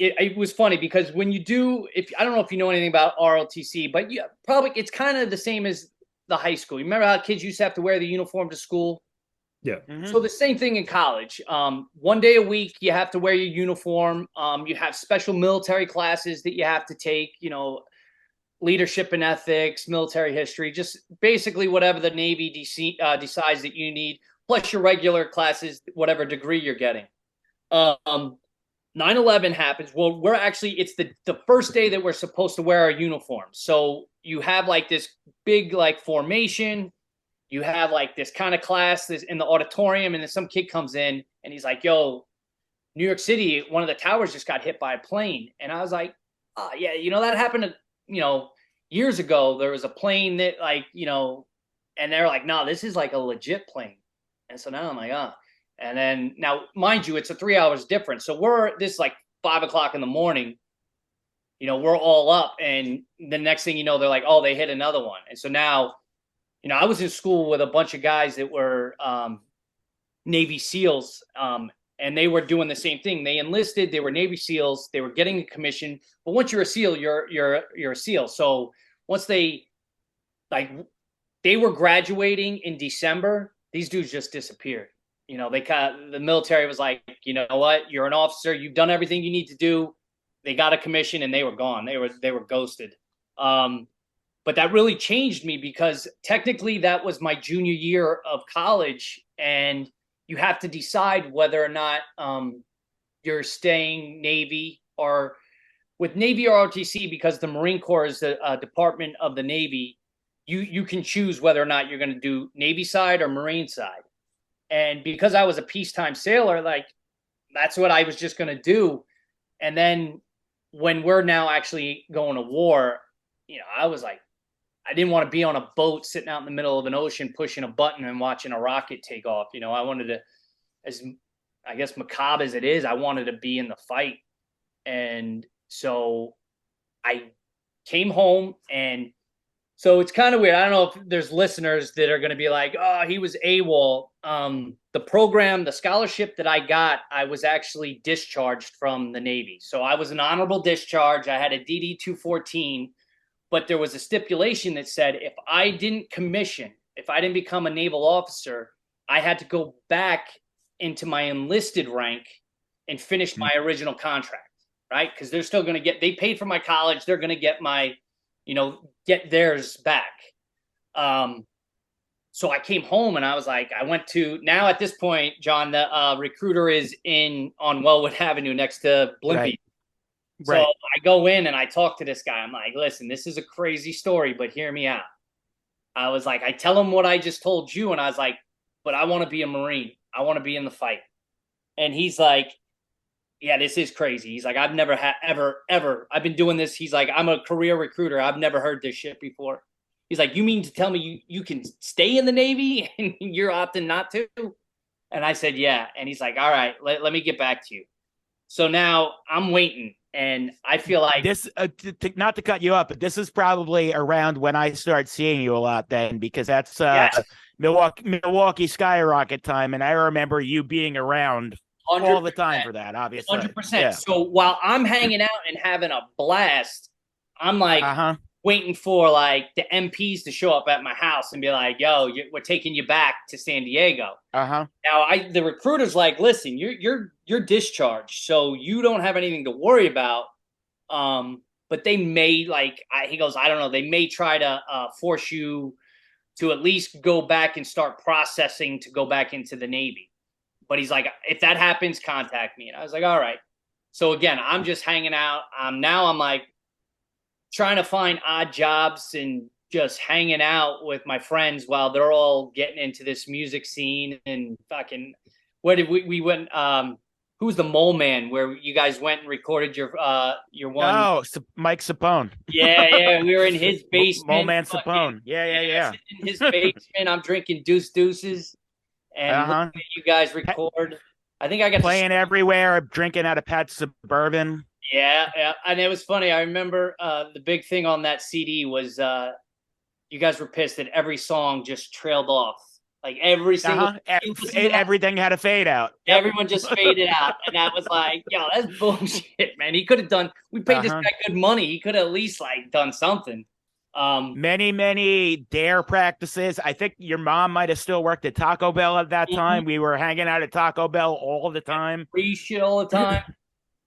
it was funny because when you do, I don't know if you know anything about ROTC, but it's kind of the same as the high school. You remember how kids used to have to wear the uniform to school? Yeah. Mm-hmm. So the same thing in college. 1 day a week, you have to wear your uniform. You have special military classes that you have to take, leadership and ethics, military history, just basically whatever the Navy decides that you need, plus your regular classes, whatever degree you're getting. 9/11 happens. Well, it's the first day that we're supposed to wear our uniforms. So you have like this big like formation. You have like this kind of class in the auditorium, and then some kid comes in and he's like, yo, New York City, one of the towers just got hit by a plane. And I was like, oh, yeah, that happened years ago. There was a plane that and they're like, no, this is like a legit plane. And so now I'm like, and then now, mind you, it's a 3 hours difference. So this is like 5 o'clock in the morning. we're all up, and the next thing you know, they're like, oh, they hit another one. And so now, I was in school with a bunch of guys that were Navy SEALs, and they were doing the same thing. They enlisted, they were Navy SEALs, they were getting a commission. But once you're a SEAL, you're a SEAL. So once they were graduating in December, these dudes just disappeared. The military was like, you know what, you're an officer, you've done everything you need to do. They got a commission and they were gone. They were ghosted. But that really changed me, because technically that was my junior year of college, and you have to decide whether or not you're staying Navy or with Navy or ROTC, because the Marine Corps is a department of the Navy. You can choose whether or not you're going to do Navy side or Marine side. And because I was a peacetime sailor, like, that's what I was just going to do. And then when we're now actually going to war, I was like, I didn't want to be on a boat sitting out in the middle of an ocean pushing a button and watching a rocket take off. I wanted to, as I guess macabre as it is, I wanted to be in the fight. And so I came home, and so it's kind of weird. I don't know if there's listeners that are going to be like, oh, he was AWOL. The program, the scholarship that I got, I was actually discharged from the Navy. So I was an honorable discharge. I had a DD 214, but there was a stipulation that said if I didn't commission, if I didn't become a naval officer, I had to go back into my enlisted rank and finish my original contract, right? Because they're still going to they paid for my college. They're going to get get theirs back. So I came home, and I was like, now at this point, John, the recruiter is on Wellwood Avenue next to Blimpie. Right. So I go in and I talk to this guy. I'm like, listen, this is a crazy story, but hear me out. I was like, I tell him what I just told you. And I was like, but I want to be a Marine. I want to be in the fight. And he's like, yeah, this is crazy. He's like, I've never ever, I've been doing this. He's like, I'm a career recruiter. I've never heard this shit before. He's like, you mean to tell me you can stay in the Navy and you're opting not to? And I said, yeah. And he's like, all right, let me get back to you. So now I'm waiting, and I feel like this, not to cut you up, but this is probably around when I start seeing you a lot then, because that's yes. Milwaukee skyrocket time. And I remember you being around 100%. all the time for that, obviously. 100%. Yeah. So while I'm hanging out and having a blast, I'm like waiting for like the MPs to show up at my house and be like, yo, we're taking you back to San Diego. Now the recruiter's like, listen, you're discharged, so you don't have anything to worry about. But they may he goes, I don't know, they may try to force you to at least go back and start processing to go back into the Navy. But he's like, if that happens, contact me. And I was like, all right. So again, I'm just hanging out. Now I'm like trying to find odd jobs and just hanging out with my friends while they're all getting into this music scene. And fucking, where did we went? Who's the Mole Man? Where you guys went and recorded your one? Oh, Mike Sapone. Yeah, we were in his basement. Mole Man Sapone. Yeah. In his basement, I'm drinking deuces. And looking at you guys record. I think I got playing everywhere, drinking out of Pat Suburban. Yeah. And it was funny. I remember the big thing on that CD was you guys were pissed that every song just trailed off. Like every single everything had a fade out. Everyone just faded out. And I was like, yo, that's bullshit, man. He could have done, we paid this guy good money. He could have at least done something. Many dare practices. I think your mom might have still worked at Taco Bell at that time. We were hanging out at Taco Bell all the time. Free shit all the time.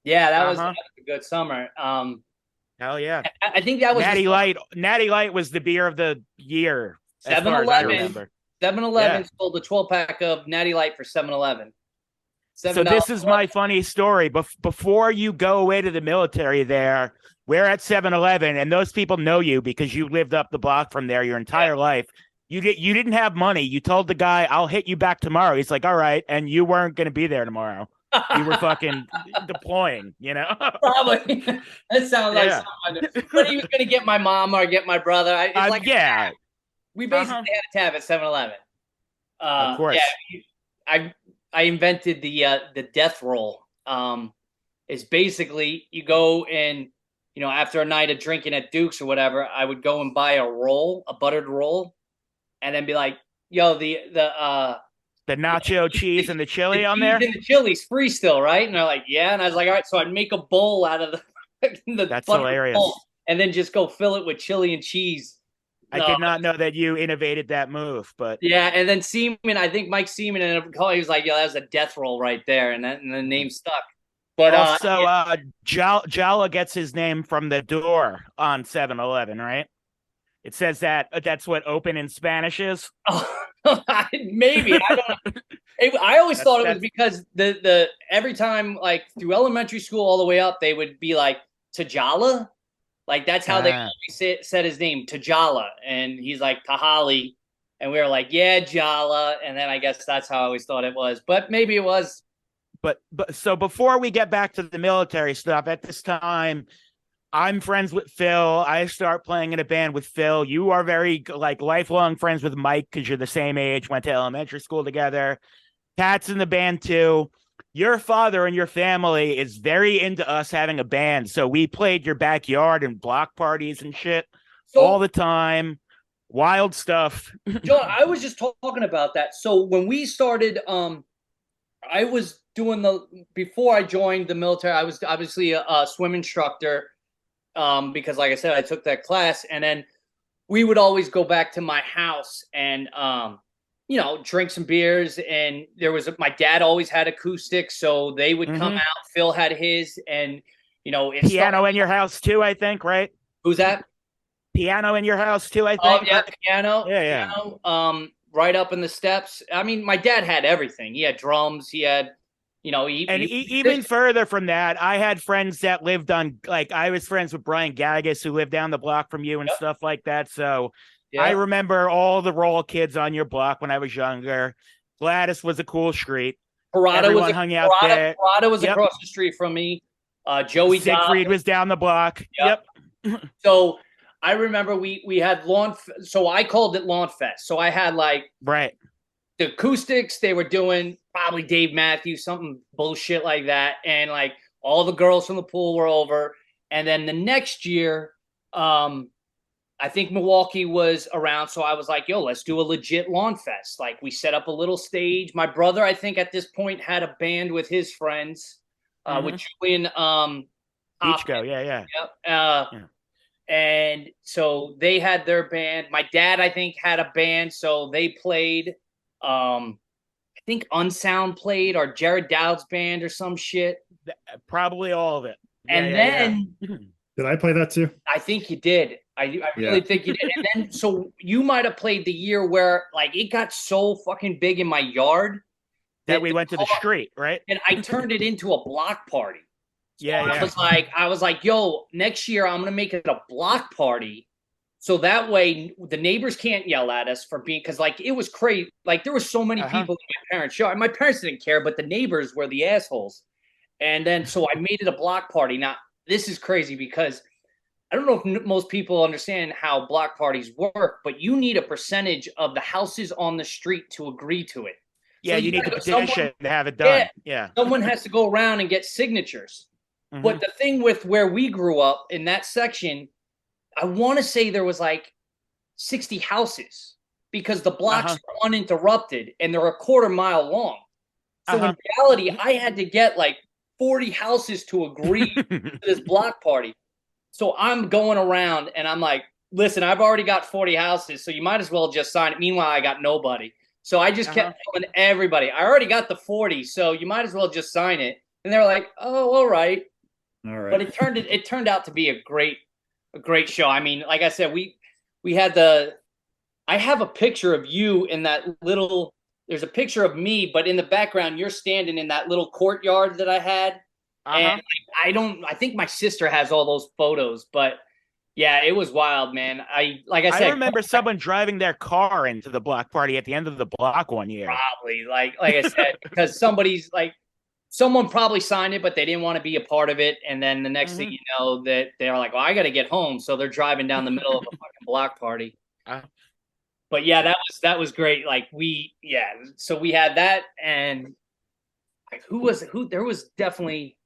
Yeah, that was a good summer. Hell yeah. I think that was Natty Light. Natty Light was the beer of the year. 7-Eleven. 7-Eleven sold the 12-pack of Natty Light for $7.11. So this is my funny story. Before you go away to the military there, we're at 7-Eleven, and those people know you because you lived up the block from there your entire life. You didn't have money. You told the guy, I'll hit you back tomorrow. He's like, all right. And you weren't going to be there tomorrow. You were fucking deploying, Probably. That sounds like someone. But he was going to get my mom or get my brother. We basically had a tab at 7-Eleven. Of course. Yeah, I invented the death roll. Is basically you go and after a night of drinking at Duke's or whatever, I would go and buy a buttered roll, and then be like, yo, The nacho cheese and the chili on there? and the chili's free still, right? And they're like, yeah. And I was like, all right. So I'd make a bowl out of the That's buttered hilarious. roll, and then just go fill it with chili and cheese. I did not know that you innovated that move, but yeah. And then Seaman, I think Mike Seaman, and he was like, yo, that was a death roll right there, and the name stuck. But also, Jala gets his name from the door on 7-Eleven, right? It says that's what open in Spanish is. Maybe, I don't know. I always thought it was because the every time, like through elementary school all the way up, they would be like Tajala, like that's how they always said his name, Tajala, and he's like Tahali, and we were like, yeah, Jala, and then I guess that's how I always thought it was, but maybe it was. But so before we get back to the military stuff, at this time, I'm friends with Phil. I start playing in a band with Phil. You are very like lifelong friends with Mike because you're the same age, went to elementary school together. Pat's in the band too. Your father and your family is very into us having a band. So we played your backyard and block parties and shit all the time. Wild stuff. John, I was just talking about that. So when we started, I was doing before I joined the military, I was obviously a swim instructor, because like I said, I took that class, and then we would always go back to my house and, drink some beers. And my dad always had acoustics, so they would come out. Phil had his, and, piano in your house too, I think, right? Who's that? Piano in your house too, I think. Oh, yeah, piano. Yeah. Piano, right up in the steps. I mean, my dad had everything. He had drums. He had, even further from that, I had friends that lived on, like, I was friends with Brian Gaggus, who lived down the block from you and stuff like that. So I remember all the roll kids on your block when I was younger. Gladys was a cool street. Everyone hung out there. Parada was across the street from me. Joey Siegfried was down the block. Yep. So I remember we had so I called it Lawn Fest. So I had the acoustics. They were doing probably Dave Matthews, something bullshit like that. And like all the girls from the pool were over. And then the next year, I think Milwaukee was around. So I was like, yo, let's do a legit Lawn Fest. Like we set up a little stage. My brother, I think at this point had a band with his friends, with Julian, Beachco. Yeah. Yep. And so they had their band. My dad, I think, had a band. So they played, I think Unsound played, or Jared Dowd's band or some shit. Probably all of it. And then did I play that too? I think you did. I really think you did. And then so you might have played the year where like it got so fucking big in my yard that we went to the street, right? And I turned it into a block party. Yeah. I was like, yo, next year I'm gonna make it a block party. So that way the neighbors can't yell at us for being, because like it was crazy. Like there were so many people at my parents' show. My parents didn't care, but the neighbors were the assholes. And then so I made it a block party. Now this is crazy because I don't know if most people understand how block parties work, but you need a percentage of the houses on the street to agree to it. Yeah, so you need the petition to have it done. Yeah. Someone has to go around and get signatures. But the thing with where we grew up in that section, I want to say there was like 60 houses because the blocks are uninterrupted and they're a quarter mile long. So in reality, I had to get like 40 houses to agree to this block party. So I'm going around and I'm like, listen, I've already got 40 houses, so you might as well just sign it. Meanwhile, I got nobody. So I just kept telling everybody, I already got the 40, so you might as well just sign it. And they're like, oh, all right. All right. But it turned out to be a great show. I mean, like I said, we had I have a picture of you in that little, there's a picture of me, but in the background, you're standing in that little courtyard that I had. And I think my sister has all those photos, but yeah, it was wild, man. I said, I remember someone driving their car into the block party at the end of the block one year. Probably like I said, because someone probably signed it, but they didn't want to be a part of it. And then the next thing you know, that they're like, well, I got to get home. So they're driving down the middle of a fucking block party. But yeah, that was great. Like so we had that, and like there was definitely,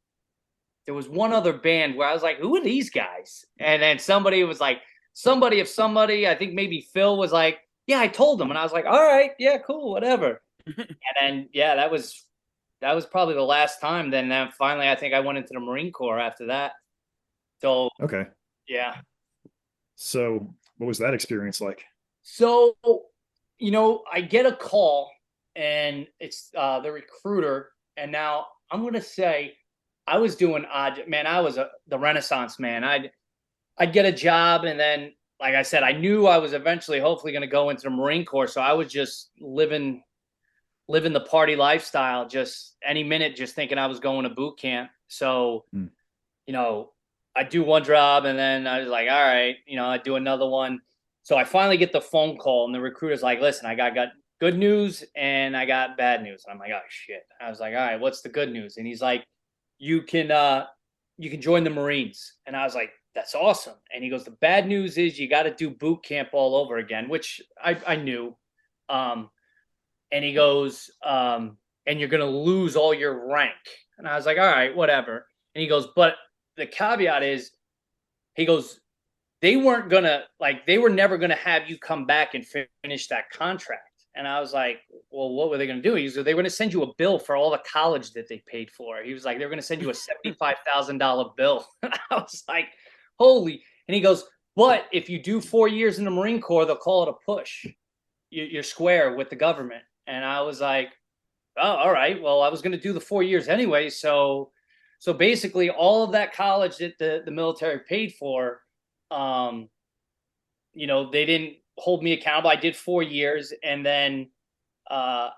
there was one other band where I was like, who are these guys? And then somebody was like, somebody of somebody, I think maybe Phil was like, yeah, I told him. And I was like, all right, yeah, cool, whatever. And then, yeah, that was probably the last time. Then finally, I think I went into the Marine Corps after that. So, Okay. yeah. So what was that experience like? So, I get a call and it's the recruiter. And now I'm going to say I was doing odd, man. I was the Renaissance man. I'd get a job. And then, like I said, I knew I was eventually hopefully going to go into the Marine Corps. So I was just living the party lifestyle, just any minute, just thinking I was going to boot camp. So, I do one job and then I was like, all right, I do another one. So I finally get the phone call and the recruiter's like, listen, I got good news and I got bad news. And I'm like, oh shit. I was like, all right, what's the good news? And he's like, you can join the Marines. And I was like, that's awesome. And he goes, the bad news is you got to do boot camp all over again, which I knew. And he goes, and you're going to lose all your rank. And I was like, all right, whatever. And he goes, but the caveat is, he goes, they were never going to have you come back and finish that contract. And I was like, well, what were they going to do? He said, they were going to send you a bill for all the college that they paid for. He was like, they were going to send you a $75,000 bill. And I was like, holy. And he goes, but if you do 4 years in the Marine Corps, they'll call it a push. You're square with the government. And I was like, oh, all right. Well, I was going to do the 4 years anyway. So basically all of that college that the military paid for, they didn't hold me accountable. I did 4 years. And then, and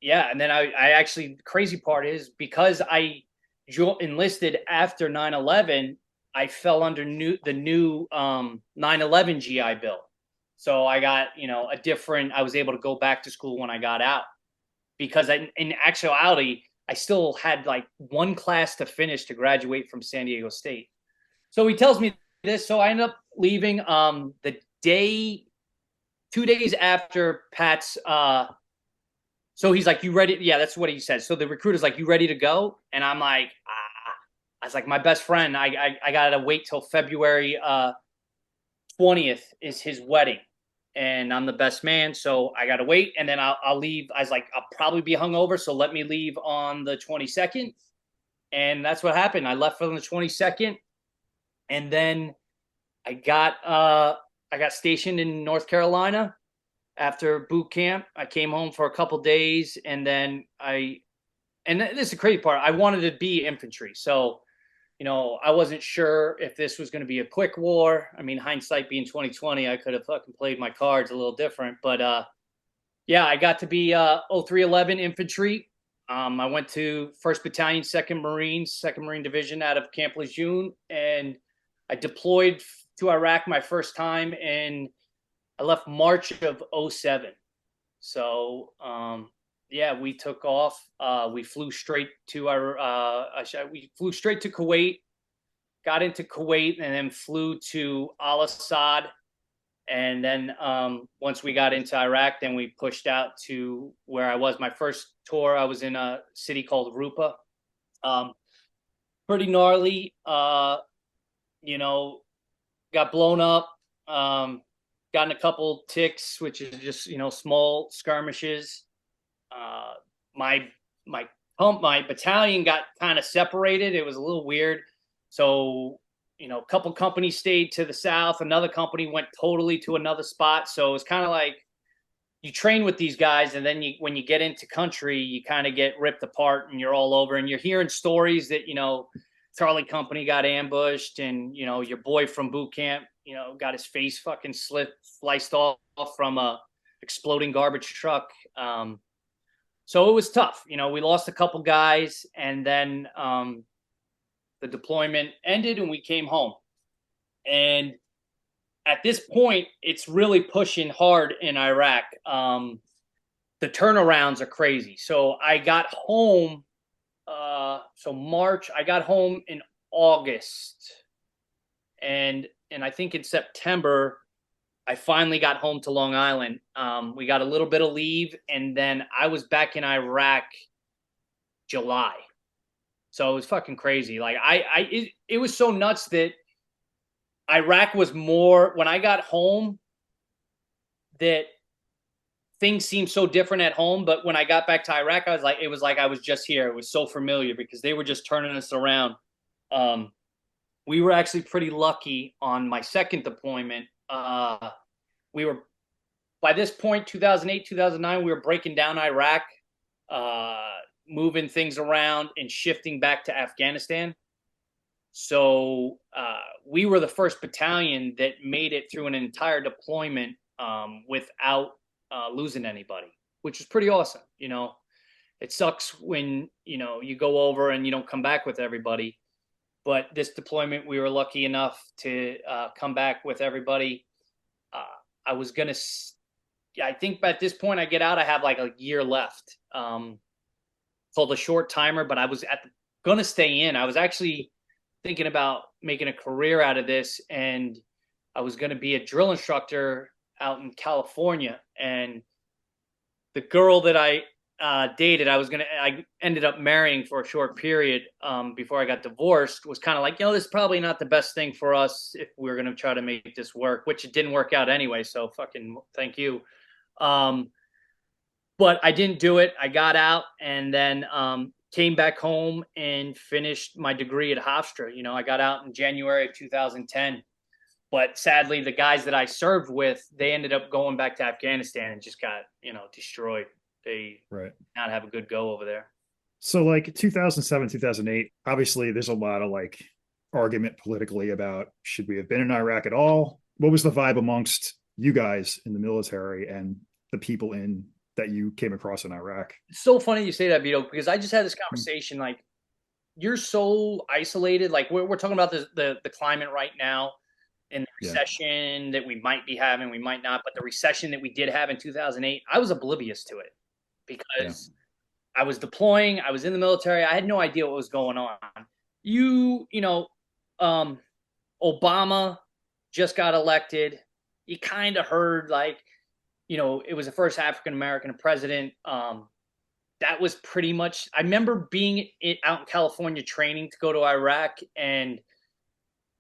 then I actually, the crazy part is because I enlisted after 9/11, I fell under the new 9/11 GI Bill. So I got, I was able to go back to school when I got out because in actuality, I still had like one class to finish to graduate from San Diego State. So he tells me this. So I end up leaving the 2 days after Pat's. So he's like, you ready? Yeah, that's what he says. So the recruiter's like, you ready to go? And I'm like, I was like, my best friend, I got to wait till February 20th is his wedding. And I'm the best man, so I got to wait. And then I'll leave. I was like, I'll probably be hungover, so let me leave on the 22nd. And that's what happened. I left on the 22nd. And then I got stationed in North Carolina after boot camp. I came home for a couple days. And then and this is the crazy part, I wanted to be infantry. So, I wasn't sure if this was going to be a quick war. I mean, hindsight being 2020, I could have fucking played my cards a little different. But I got to be 0311 infantry. I went to 1st Battalion, 2nd Marines, 2nd Marine Division out of Camp Lejeune. And I deployed to Iraq my first time. And I left March of 07. So, we took off. We flew straight to Kuwait, got into Kuwait, and then flew to Al Assad. And then once we got into Iraq, then we pushed out to where I was. My first tour, I was in a city called Rupa. Pretty gnarly. Got blown up. Gotten a couple ticks, which is just small skirmishes. My battalion got kind of separated. It was a little weird. So, a couple companies stayed to the south. Another company went totally to another spot. So it was kind of like you train with these guys, and then when you get into country, you kind of get ripped apart and you're all over. And you're hearing stories that, Charlie Company got ambushed and, your boy from boot camp, got his face fucking sliced off from a exploding garbage truck. So it was tough. We lost a couple guys, and then the deployment ended and we came home. And at this point, it's really pushing hard in Iraq. The turnarounds are crazy. So I got home. March, I got home in August. And I think in September, I finally got home to Long Island. We got a little bit of leave, and then I was back in Iraq July. So it was fucking crazy. Like it was so nuts that Iraq was more, when I got home, that things seemed so different at home. But when I got back to Iraq, it was like I was just here. It was so familiar because they were just turning us around. We were actually pretty lucky on my second deployment. We were, by this point, 2008, 2009, we were breaking down Iraq, moving things around and shifting back to Afghanistan. So we were the first battalion that made it through an entire deployment without losing anybody, which was pretty awesome. You know, it sucks when, you know, you go over and you don't come back with everybody. But this deployment, we were lucky enough to come back with everybody. I was going to, I think at this point I get out, I have like a year left. Called a short timer, but I was going to stay in. I was actually thinking about making a career out of this, and I was going to be a drill instructor out in California. And the girl that I dated, I ended up marrying for a short period before I got divorced, was kind of like, you know, this is probably not the best thing for us if we're going to try to make this work, which it didn't work out anyway. So fucking thank you. But I didn't do it. I got out and then came back home and finished my degree at Hofstra. You know, I got out in January of 2010. But sadly, the guys that I served with, they ended up going back to Afghanistan and just got, you know, destroyed. They not have a good go over there. So like 2007, 2008, obviously there's a lot of like argument politically about should we have been in Iraq at all? What was the vibe amongst you guys in the military and the people in that you came across in Iraq? It's so funny you say that, Vito, because I just had this conversation. Like, you're so isolated. Like we're talking about the climate right now and the recession that we might be having, we might not, but the recession that we did have in 2008, I was oblivious to it because I was deploying, I was in the military, I had no idea what was going on. You know, Obama just got elected. You kind of heard like, you know, it was the first African-American president. That was pretty much, I remember being out in California training to go to Iraq, and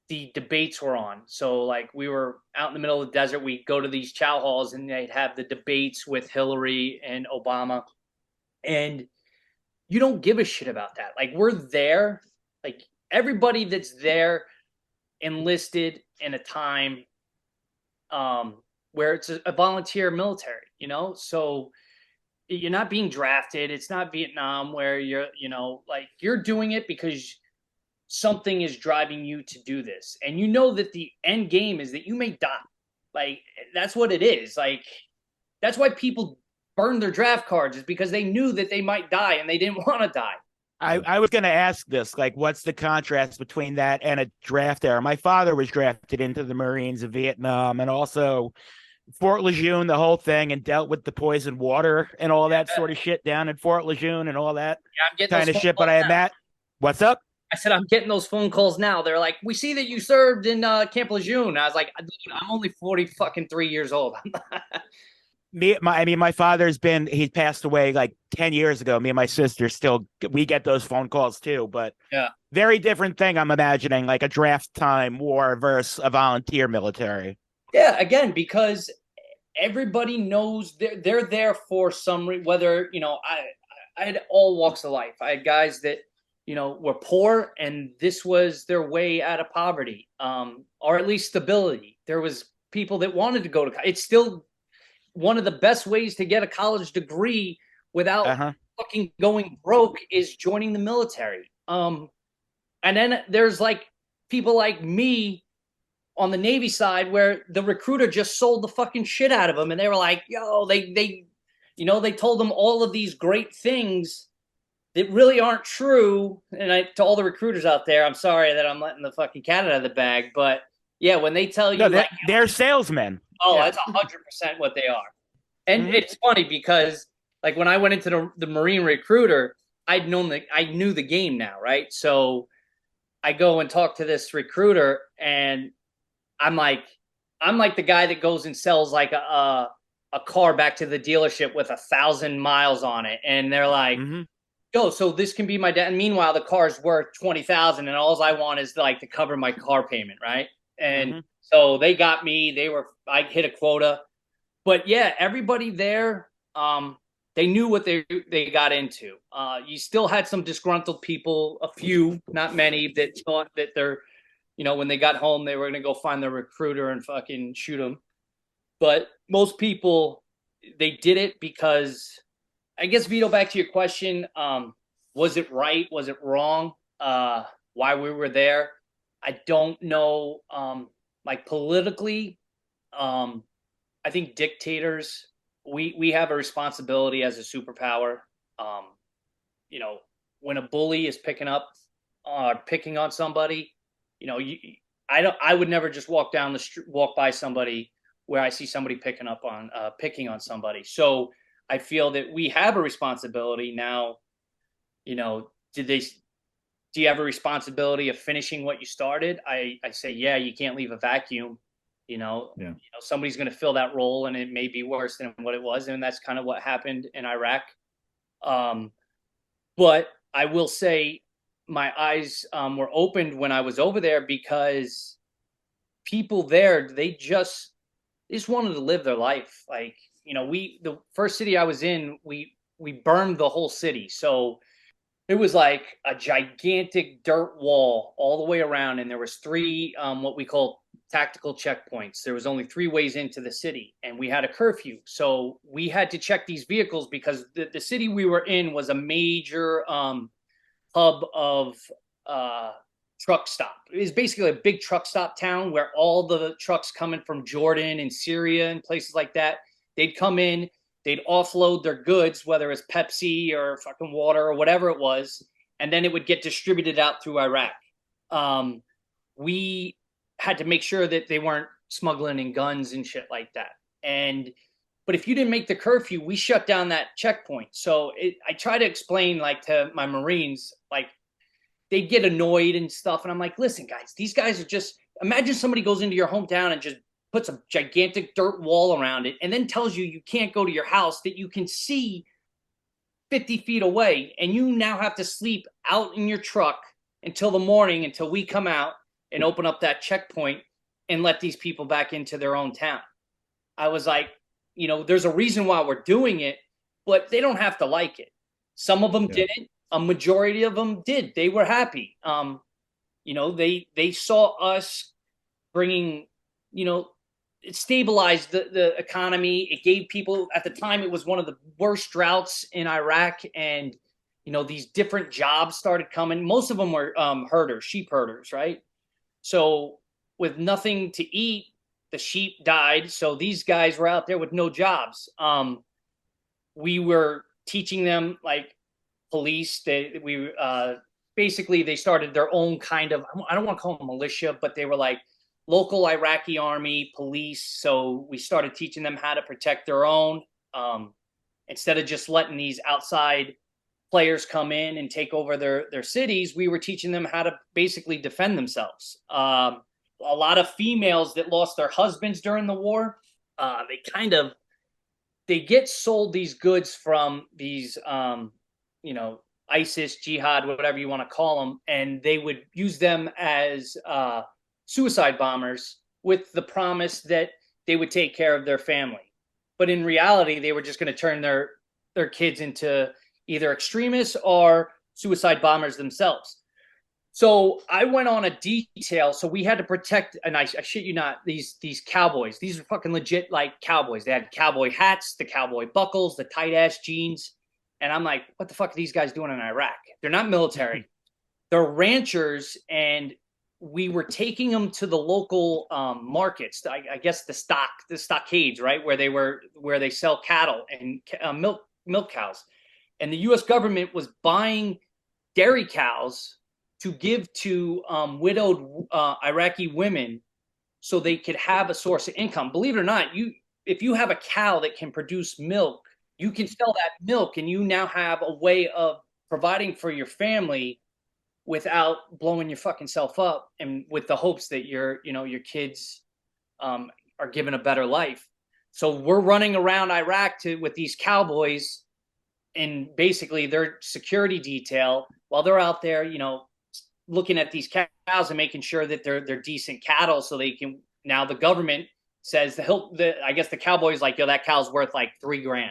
the debates were on. So like we were out in the middle of the desert, we'd go to these chow halls and they'd have the debates with Hillary and Obama. And you don't give a shit about that. Like we're there, like everybody that's there enlisted in a time where it's a volunteer military, you know? So you're not being drafted. It's not Vietnam where you're, you know, like you're doing it because something is driving you to do this. And you know that the end game is that you may die. Like that's what it is. Like that's why people burn their draft cards, is because they knew that they might die and they didn't want to die. I was going to ask this, like, what's the contrast between that and a draft era? My father was drafted into the Marines in Vietnam and also Fort Lejeune, the whole thing, and dealt with the poison water and all that sort of shit down in Fort Lejeune and all that kind of shit. But I am at, what's up? I said, I'm getting those phone calls now. They're like, we see that you served in Camp Lejeune. I was like, dude, I'm only 3 years old. My father's he passed away like 10 years ago. Me and my sister we get those phone calls too, but very different thing. I'm imagining like a draft time war versus a volunteer military. Yeah. Again, because everybody knows they're there for some whether, you know, I had all walks of life. I had guys that, you know, were poor and this was their way out of poverty, or at least stability. There was people that wanted to go to, it's still one of the best ways to get a college degree without fucking going broke is joining the military. And then there's like people like me on the Navy side where the recruiter just sold the fucking shit out of them. And they were like, yo, they told them all of these great things that really aren't true. And to all the recruiters out there, I'm sorry that I'm letting the fucking cat out of the bag, but yeah, when they tell you, they're salesmen. Oh, that's 100% what they are. And it's funny because like when I went into the Marine recruiter, I knew the game now, right? So I go and talk to this recruiter and I'm like the guy that goes and sells like a car back to the dealership with 1,000 miles on it. And they're like, No, so this can be my dad. And meanwhile, the car's worth 20,000, and all I want is like to cover my car payment, right? And so they got me. I hit a quota, but yeah, everybody there, they knew what they got into. You still had some disgruntled people, a few, not many, that thought that they're, when they got home, they were gonna go find their recruiter and fucking shoot them. But most people, they did it because, I guess, Vito, back to your question, was it right? Was it wrong? Why we were there? I don't know. Like politically, I think dictators, we have a responsibility as a superpower. When a bully is picking on somebody, I would never just walk down the street, walk by somebody where I see somebody picking on somebody. So I feel that we have a responsibility now. Do you have a responsibility of finishing what you started? I say, yeah, you can't leave a vacuum. Somebody's going to fill that role, and it may be worse than what it was. And that's kind of what happened in Iraq. But I will say my eyes were opened when I was over there, because people there, they just wanted to live their life. Like, the first city I was in, we burned the whole city. So it was like a gigantic dirt wall all the way around. And there was three, what we call tactical checkpoints. There was only 3 ways into the city, and we had a curfew. So we had to check these vehicles, because the city we were in was a major hub of truck stop. It was basically a big truck stop town where all the trucks coming from Jordan and Syria and places like that, they'd come in, they'd offload their goods, whether it's Pepsi or fucking water or whatever it was, and then it would get distributed out through Iraq. We had to make sure that they weren't smuggling in guns and shit like that. But if you didn't make the curfew, we shut down that checkpoint. So I try to explain, like, to my Marines, like, they'd get annoyed and stuff. And I'm like, listen, guys, these guys are just, imagine somebody goes into your hometown and just puts a gigantic dirt wall around it, and then tells you can't go to your house that you can see 50 feet away. And you now have to sleep out in your truck until the morning, until we come out and open up that checkpoint and let these people back into their own town. I was like, there's a reason why we're doing it, but they don't have to like it. Some of them didn't. A majority of them did. They were happy. They saw us bringing, it stabilized the economy. It gave people, at the time, it was one of the worst droughts in Iraq. And, these different jobs started coming. Most of them were sheep herders, right? So with nothing to eat, the sheep died. So these guys were out there with no jobs. We were teaching them, like, police. Basically, they started their own kind of, I don't want to call them militia, but they were like local Iraqi army police. So we started teaching them how to protect their own, instead of just letting these outside players come in and take over their cities. We were teaching them how to basically defend themselves. A lot of females that lost their husbands during the war, they get sold these goods from these, ISIS, jihad, whatever you want to call them, and they would use them as suicide bombers with the promise that they would take care of their family. But in reality, they were just going to turn their kids into either extremists or suicide bombers themselves. So I went on a detail. So we had to protect, and I shit you not, these cowboys. These are fucking legit, like, cowboys. They had cowboy hats, the cowboy buckles, the tight ass jeans. And I'm like, what the fuck are these guys doing in Iraq? They're not military. They're ranchers. And we were taking them to the local markets. I guess the stockades, right? Where they sell cattle and milk cows. And the U.S. government was buying dairy cows to give to widowed Iraqi women so they could have a source of income. Believe it or not, if you have a cow that can produce milk, you can sell that milk, and you now have a way of providing for your family without blowing your fucking self up, and with the hopes that your kids are given a better life. So we're running around Iraq with these cowboys and basically their security detail, while they're out there, looking at these cows and making sure that they're decent cattle, so they can. Now the government says I guess the cowboy's like, yo, that cow's worth like $3,000.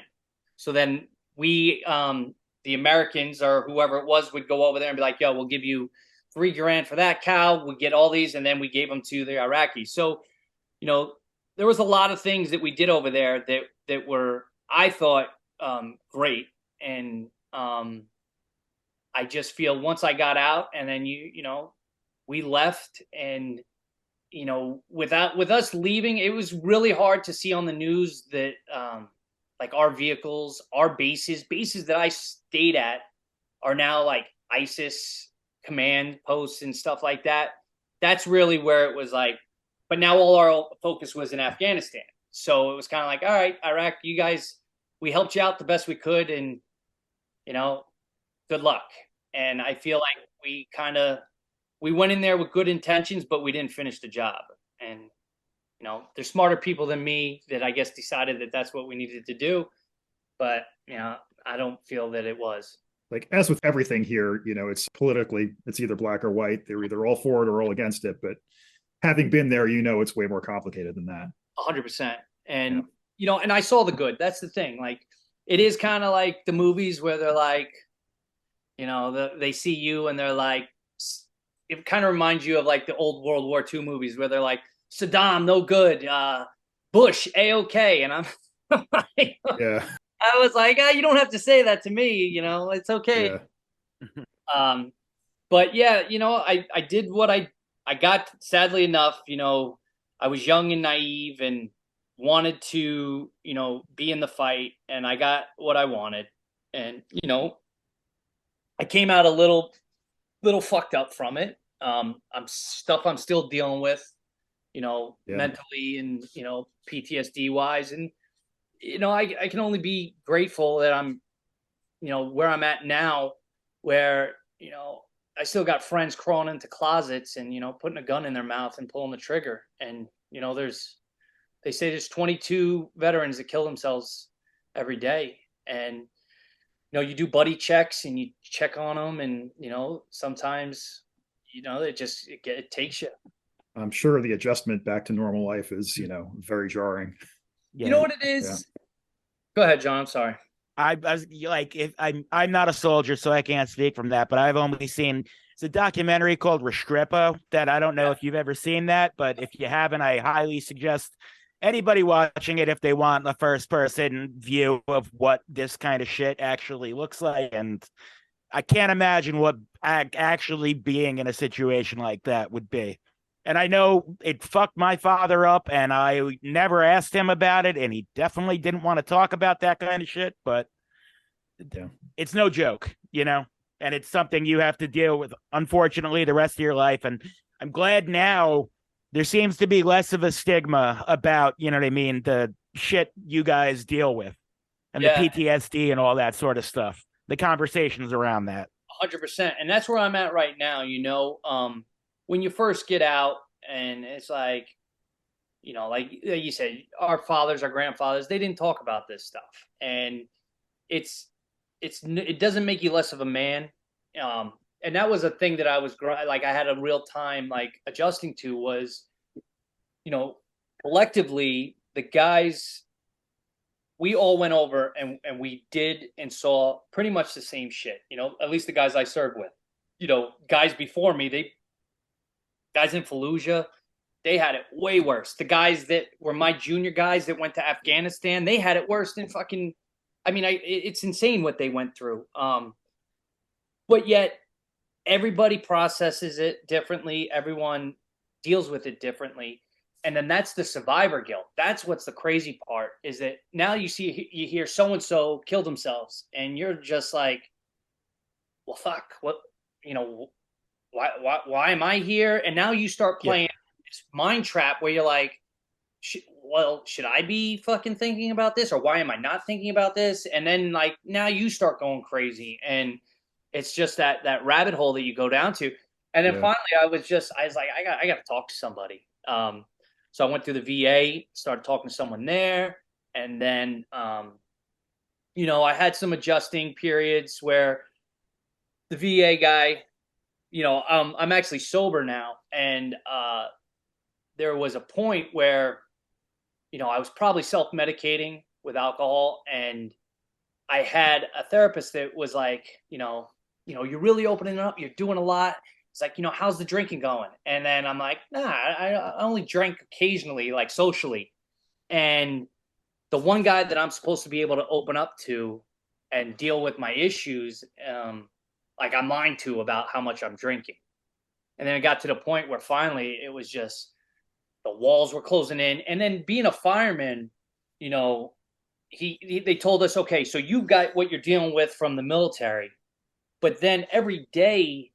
So then we, the Americans or whoever it was, would go over there and be like, yo, we'll give you $3,000 for that cow. We get all these, and then we gave them to the Iraqis. So, there was a lot of things that we did over there that were, I thought, great. And I just feel once I got out, and then we left, and with us leaving, it was really hard to see on the news that like our vehicles, our bases that I stayed at are now like ISIS command posts and stuff like that. That's really where it was like, but now all our focus was in Afghanistan. So it was kind of like, all right, Iraq, you guys, we helped you out the best we could, and good luck. And I feel like we went in there with good intentions, but we didn't finish the job. And there's smarter people than me that I guess decided that that's what we needed to do. But I don't feel that it was. Like, as with everything here, it's politically, it's either black or white. They're either all for it or all against it. But having been there, it's way more complicated than that. 100%. And and I saw the good. That's the thing. Like, it is kind of like the movies where they're like, they see you and they're like, it kind of reminds you of like the old World War II movies where they're like, Saddam, no good. Bush, A-OK. And I'm like, yeah. I was like, you don't have to say that to me. It's okay. Yeah. But yeah, I did what I got. Sadly enough, I was young and naive and wanted to, be in the fight, and I got what I wanted. And, I came out a little fucked up from it. I'm still dealing with, mentally and, PTSD wise. And, I can only be grateful that I'm, where I'm at now, where, I still got friends crawling into closets and, putting a gun in their mouth and pulling the trigger. And, they say there's 22 veterans that kill themselves every day. And, you do buddy checks and you check on them, and, sometimes, it takes you. I'm sure the adjustment back to normal life is, very jarring. Yeah. You know what it is? Yeah. Go ahead, John. I'm sorry. I was like, if I'm not a soldier, so I can't speak from that, but I've only seen, it's a documentary called Restrepo that I don't know if you've ever seen that, but if you haven't, I highly suggest anybody watching it, if they want a first person view of what this kind of shit actually looks like. And I can't imagine what actually being in a situation like that would be. And I know it fucked my father up, and I never asked him about it, and he definitely didn't want to talk about that kind of shit, but it's no joke, and it's something you have to deal with, unfortunately, the rest of your life. And I'm glad now there seems to be less of a stigma about, the shit you guys deal with, and the PTSD and all that sort of stuff, the conversations around that. 100%. And that's where I'm at right now, when you first get out, and it's like, like you said, our fathers, our grandfathers, they didn't talk about this stuff. And it doesn't make you less of a man. And that was a thing that I was I had a real time like adjusting to was, collectively, the guys, we all went over and we did and saw pretty much the same shit, at least the guys I served with, guys before me, guys in Fallujah, they had it way worse. The guys that were my junior guys that went to Afghanistan, they had it worse than fucking, it's insane what they went through. But yet everybody processes it differently. Everyone deals with it differently. And then that's the survivor guilt. That's what's the crazy part, is that now you hear so-and-so killed themselves, and you're just like, well, fuck, what, why am I here? And now you start playing this mind trap where you're like, should I be fucking thinking about this, or why am I not thinking about this? And then like now you start going crazy, and it's just that rabbit hole that you go down to. And then finally I was like, I got to talk to somebody. So I went through the VA, started talking to someone there, and then I had some adjusting periods where the VA guy, I'm actually sober now, and there was a point where, I was probably self-medicating with alcohol, and I had a therapist that was like, you're really opening up, you're doing a lot. It's like, how's the drinking going? And then I'm like, nah, I only drank occasionally, like socially. And the one guy that I'm supposed to be able to open up to and deal with my issues, like I'm lying to about how much I'm drinking. And then it got to the point where finally it was just the walls were closing in. And then being a fireman, you know, they told us, okay, so you've got what you're dealing with from the military, but then every day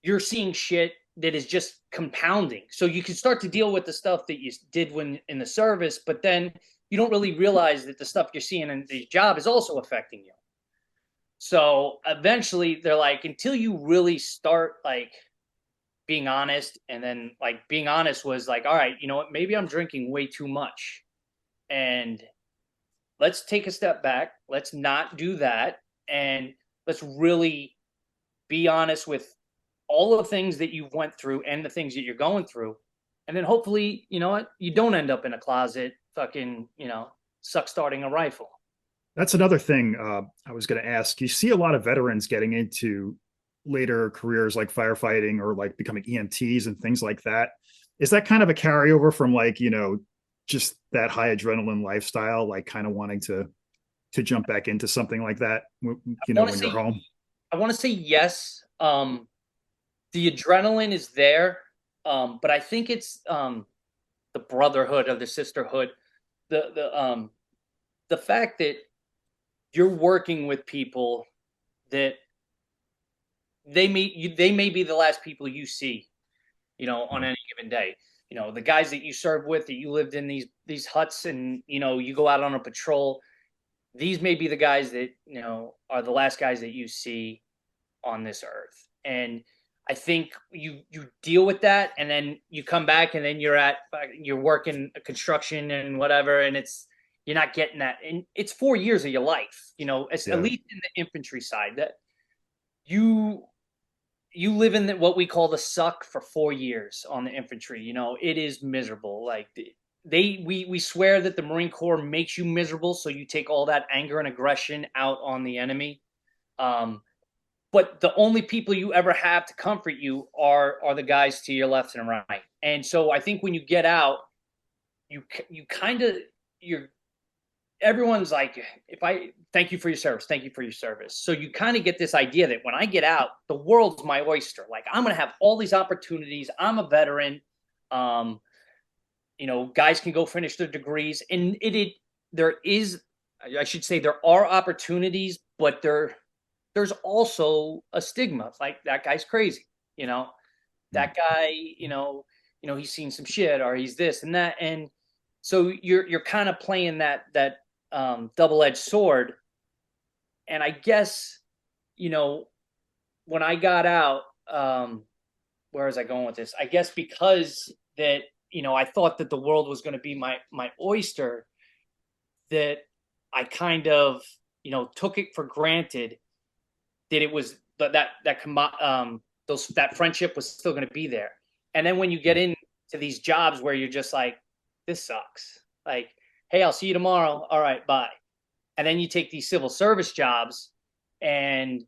you're seeing shit that is just compounding. So you can start to deal with the stuff that you did when in the service, but then you don't really realize that the stuff you're seeing in the job is also affecting you. So eventually they're like, until you really start like being honest, and then like being honest was like, all right, you know what, maybe I'm drinking way too much. And let's take a step back. Let's not do that. And let's really be honest with all the things that you went through and the things that you're going through. And then hopefully, you know what, you don't end up in a closet fucking, suck starting a rifle. That's another thing I was going to ask. You see a lot of veterans getting into later careers like firefighting or like becoming EMTs and things like that. Is that kind of a carryover from like, just that high adrenaline lifestyle, like kind of wanting to jump back into something like that, when you're home? I want to say yes. The adrenaline is there, but I think it's the brotherhood or the sisterhood, the fact that you're working with people that they may be the last people you see, on any given day. The guys that you served with, that you lived in these huts, and you go out on a patrol. These may be the guys that are the last guys that you see on this earth. And I think you deal with that, and then you come back, and then you're working construction and whatever, and you're not getting that. And it's 4 years of your life, at least in the infantry side, that you live in what we call the suck for 4 years on the infantry. It is miserable. Like we swear that the Marine Corps makes you miserable, so you take all that anger and aggression out on the enemy. But the only people you ever have to comfort you are the guys to your left and right. And so I think when you get out, everyone's like, thank you for your service. Thank you for your service. So you kind of get this idea that when I get out, the world's my oyster. Like I'm going to have all these opportunities. I'm a veteran. Guys can go finish their degrees, and there are opportunities, but there's also a stigma. Like that guy's crazy, that guy, he's seen some shit, or he's this and that. And so you're kind of playing that double-edged sword. And I guess, when I got out, where was I going with this? I guess because that, I thought that the world was going to be my oyster, that I kind of, took it for granted that it was that friendship was still going to be there. And then when you get into these jobs where you're just like, this sucks. Like, hey, I'll see you tomorrow. All right, bye. And then you take these civil service jobs, and,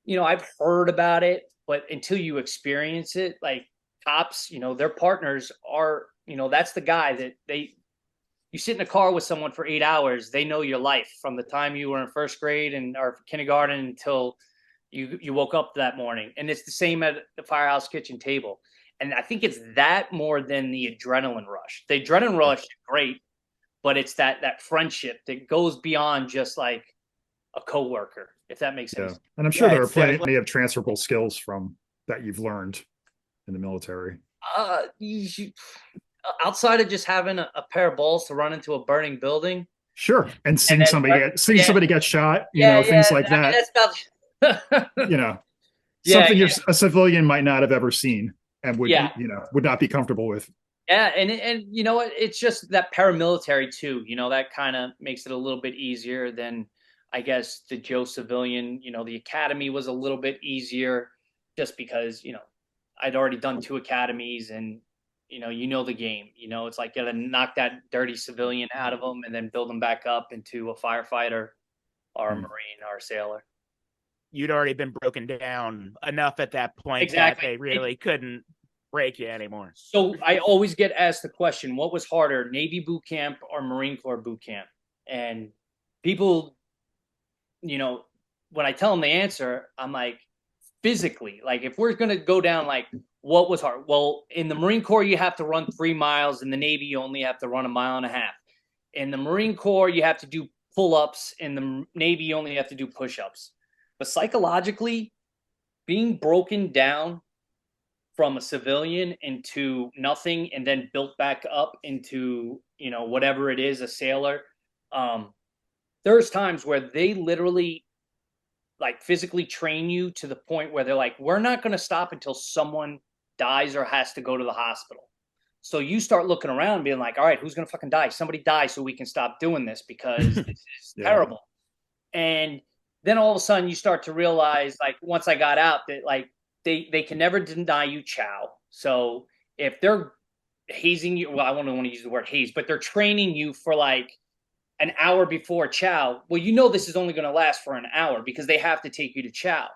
I've heard about it, but until you experience it, like cops, their partners are, that's the guy that you sit in a car with someone for 8 hours. They know your life from the time you were in first grade or kindergarten until you woke up that morning. And it's the same at the firehouse kitchen table. And I think it's that more than the adrenaline rush. The adrenaline rush is great, but it's that friendship that goes beyond just like a coworker, if that makes sense. Yeah. And I'm sure there are plenty of transferable skills from that you've learned in the military. Outside of just having a pair of balls to run into a burning building. Sure. And seeing somebody get shot, things like that. That's about something a civilian might not have ever seen and would not be comfortable with. Yeah, and you know what? It's just that paramilitary too. That kind of makes it a little bit easier than I guess the Joe civilian, the academy was a little bit easier just because, I'd already done 2 academies and, the game, it's like, got to knock that dirty civilian out of them and then build them back up into a firefighter or a Marine or a sailor. You'd already been broken down enough at that point Exactly. that they really couldn't break you anymore. So I always get asked the question, what was harder, Navy boot camp or Marine Corps boot camp? And people, when I tell them the answer, I'm like, physically, like if we're going to go down, like what was hard? Well, in the Marine Corps, you have to run 3 miles. In the Navy, you only have to run 1.5 miles. In the Marine Corps, you have to do pull-ups. In the Navy, you only have to do push-ups. But psychologically, being broken down from a civilian into nothing and then built back up into, whatever it is, a sailor. There's times where they literally like physically train you to the point where they're like, we're not going to stop until someone dies or has to go to the hospital. So you start looking around and being like, all right, who's going to fucking die? Somebody die so we can stop doing this because this is terrible. And then all of a sudden you start to realize, like, once I got out, that like they can never deny you chow. So if they're hazing you, well, I don't want to use the word haze, but they're training you for like an hour before chow. Well, this is only going to last for an hour because they have to take you to chow.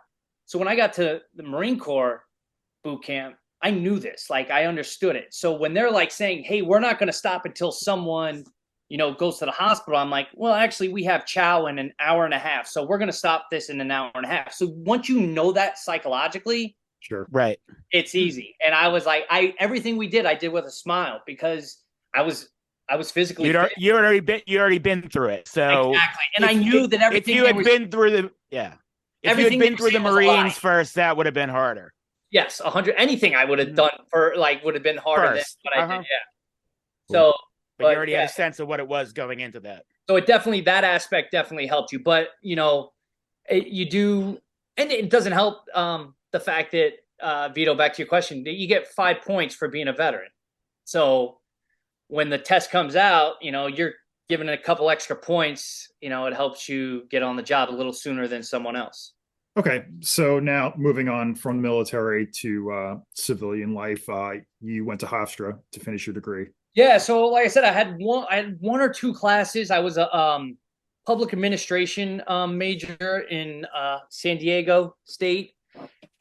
So when I got to the Marine Corps boot camp, I knew this, like I understood it. So when they're like saying, hey, we're not going to stop until someone, goes to the hospital, I'm like, well, actually we have chow in 1.5 hours. So we're going to stop this in 1.5 hours. So once you know that psychologically, sure, right, it's easy. And I was like, everything we did, I did with a smile because I was physically fit. You already been through it. So exactly. And I knew that everything if you had been through the if you had been through the Marines first, that would have been harder. Yes, 100. Anything I would have done would have been harder than what I did. Yeah. So, but you already had a sense of what it was going into that. So that aspect definitely helped you. But you do, and it doesn't help the fact that Vito, back to your question, that you get 5 points for being a veteran. So when the test comes out, you're given a couple extra points. It helps you get on the job a little sooner than someone else. Okay, so now moving on from military to civilian life, you went to Hofstra to finish your degree. Yeah, so like I said, I had 1 or 2 classes. I was a public administration major in San Diego State,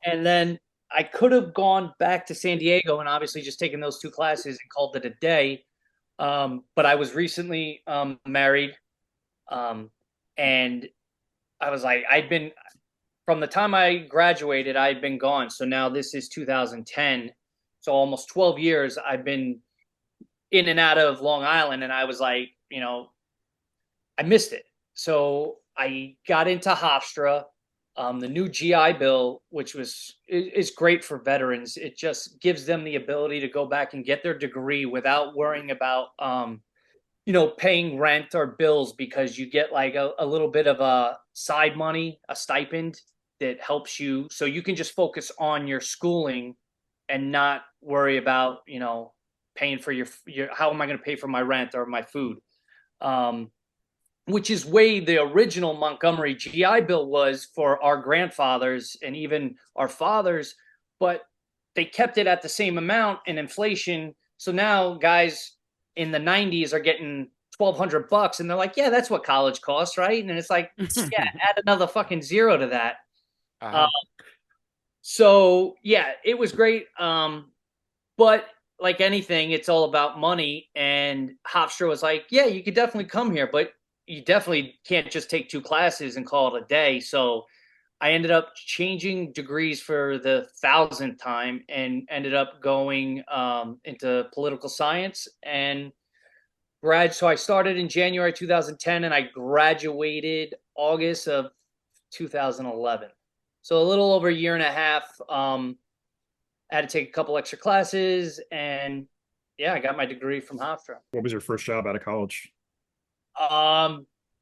and then I could have gone back to San Diego and obviously just taken those 2 classes and called it a day. But I was recently married, and I was like, from the time I graduated, I'd been gone. So now this is 2010. So almost 12 years I've been in and out of Long Island. And I was like, I missed it. So I got into Hofstra, the new GI Bill, which is great for veterans. It just gives them the ability to go back and get their degree without worrying about, paying rent or bills, because you get like a little bit of a side money, a stipend that helps you. So you can just focus on your schooling and not worry about, paying for your how am I going to pay for my rent or my food? Which is way the original Montgomery GI Bill was for our grandfathers and even our fathers, but they kept it at the same amount in inflation. So now guys in the 90s are getting $1,200 and they're like, yeah, that's what college costs, right? And it's like, yeah, add another fucking zero to that. So yeah, it was great. But like anything, it's all about money. And Hofstra was like, yeah, you could definitely come here, but you definitely can't just take 2 classes and call it a day. So I ended up changing degrees for the 1,000th time and ended up going into political science and so I started in January 2010 and I graduated August of 2011. So a little over 1.5 years. I had to take a couple extra classes and yeah, I got my degree from Hofstra. What was your first job out of college?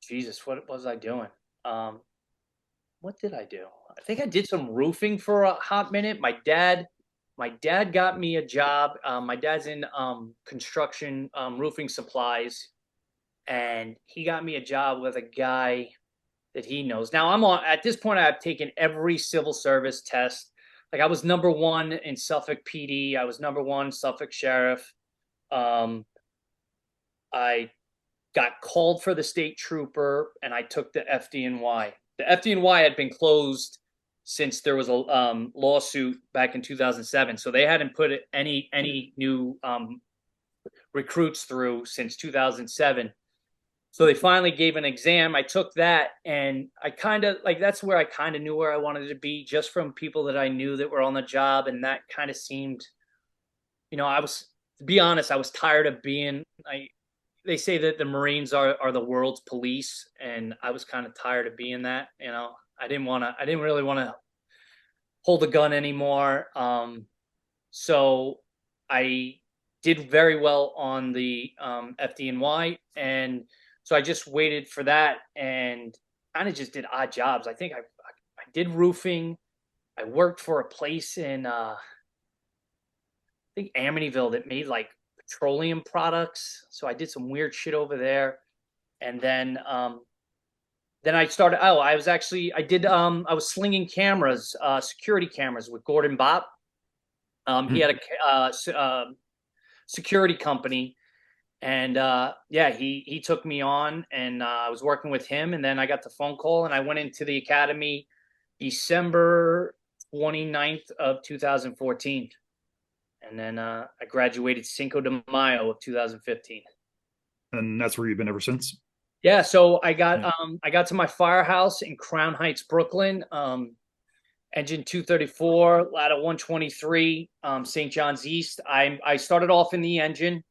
Jesus, what was I doing? What did I do? I think I did some roofing for a hot minute. My dad got me a job. My dad's in construction, roofing supplies, and he got me a job with a guy. that he knows. Now I'm on at this point. I've taken every civil service test. Like I was number one in Suffolk PD. I was number one Suffolk Sheriff. I got called for the state trooper, and I took the FDNY. The FDNY had been closed since there was a lawsuit back in 2007, so they hadn't put any new recruits through since 2007. So they finally gave an exam. I took that, and I kind of like that's where I kind of knew where I wanted to be, just from people that I knew that were on the job, and that kind of seemed, I was, to be honest, I was tired of being. They say that the Marines are the world's police, and I was kind of tired of being that. I didn't really want to hold a gun anymore. So I did very well on the FDNY, and so I just waited for that and kind of just did odd jobs. I think I did roofing. I worked for a place in I think Amityville that made like petroleum products. So I did some weird shit over there. And then I started, I was slinging cameras, security cameras with Gordon Bopp. He had a security company, and he took me on, and I was working with him, and then I got the phone call, and I went into the academy December 29th of 2014. And then I graduated Cinco de Mayo of 2015. And that's where you've been ever since? Yeah, so I got to my firehouse in Crown Heights, Brooklyn. Engine 234, ladder 123, St. John's East. I started off in the engine,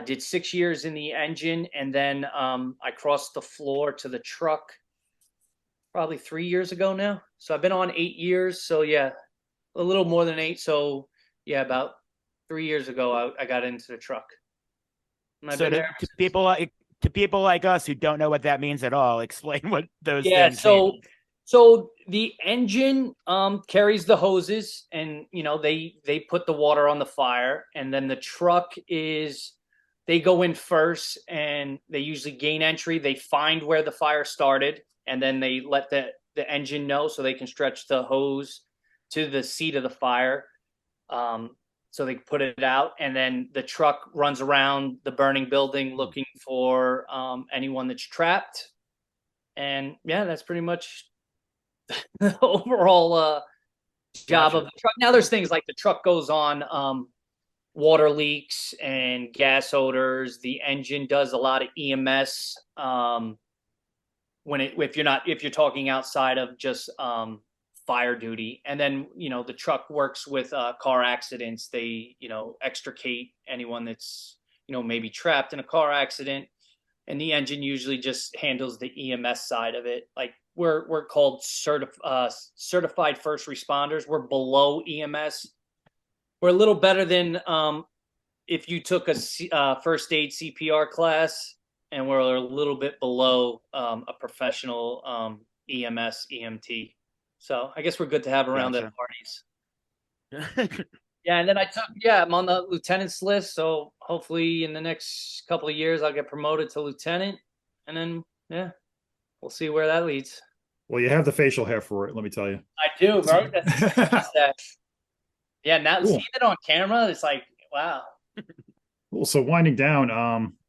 did 6 years in the engine, and then I crossed the floor to the truck probably 3 years ago now. So I've been on 8 years. So yeah, a little more than 8. So yeah, about 3 years ago, I got into the truck. So to people like us who don't know what that means at all, explain what those things mean. So the engine carries the hoses, and they put the water on the fire, and then the truck they go in first, and they usually gain entry. They find where the fire started, and then they let the engine know so they can stretch the hose to the seat of the fire. So they put it out, and then the truck runs around the burning building looking for anyone that's trapped. And yeah, that's pretty much the overall job of the truck. Now there's things like the truck goes on water leaks and gas odors. The engine does a lot of EMS if you're talking outside of just fire duty. And then the truck works with car accidents. They extricate anyone that's maybe trapped in a car accident, and the engine usually just handles the EMS side of it. Like we're called certified first responders. We're below EMS. We're a little better than if you took a first aid CPR class, and we're a little bit below a professional EMS EMT. So I guess we're good to have around at parties. Yeah, and then I'm on the lieutenant's list. So hopefully in the next couple of years, I'll get promoted to lieutenant. And then, we'll see where that leads. Well, you have the facial hair for it, let me tell you. I do, bro. Yeah, now cool. Seeing it on camera, it's like, wow. Cool. So winding down,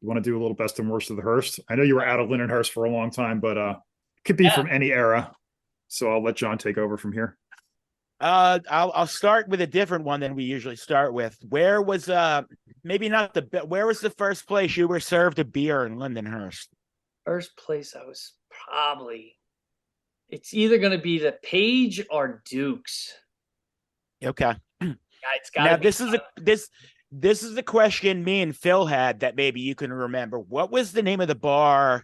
you want to do a little best and worst of the Hearst? I know you were out of Lindenhurst for a long time, but it could be from any era. So I'll let John take over from here. I'll start with a different one than we usually start with. Where was where was the first place you were served a beer in Lindenhurst? First place I was it's either going to be the Page or Duke's. Okay. Yeah, it's got. Now this is the question me and Phil had that maybe you can remember. What was the name of the bar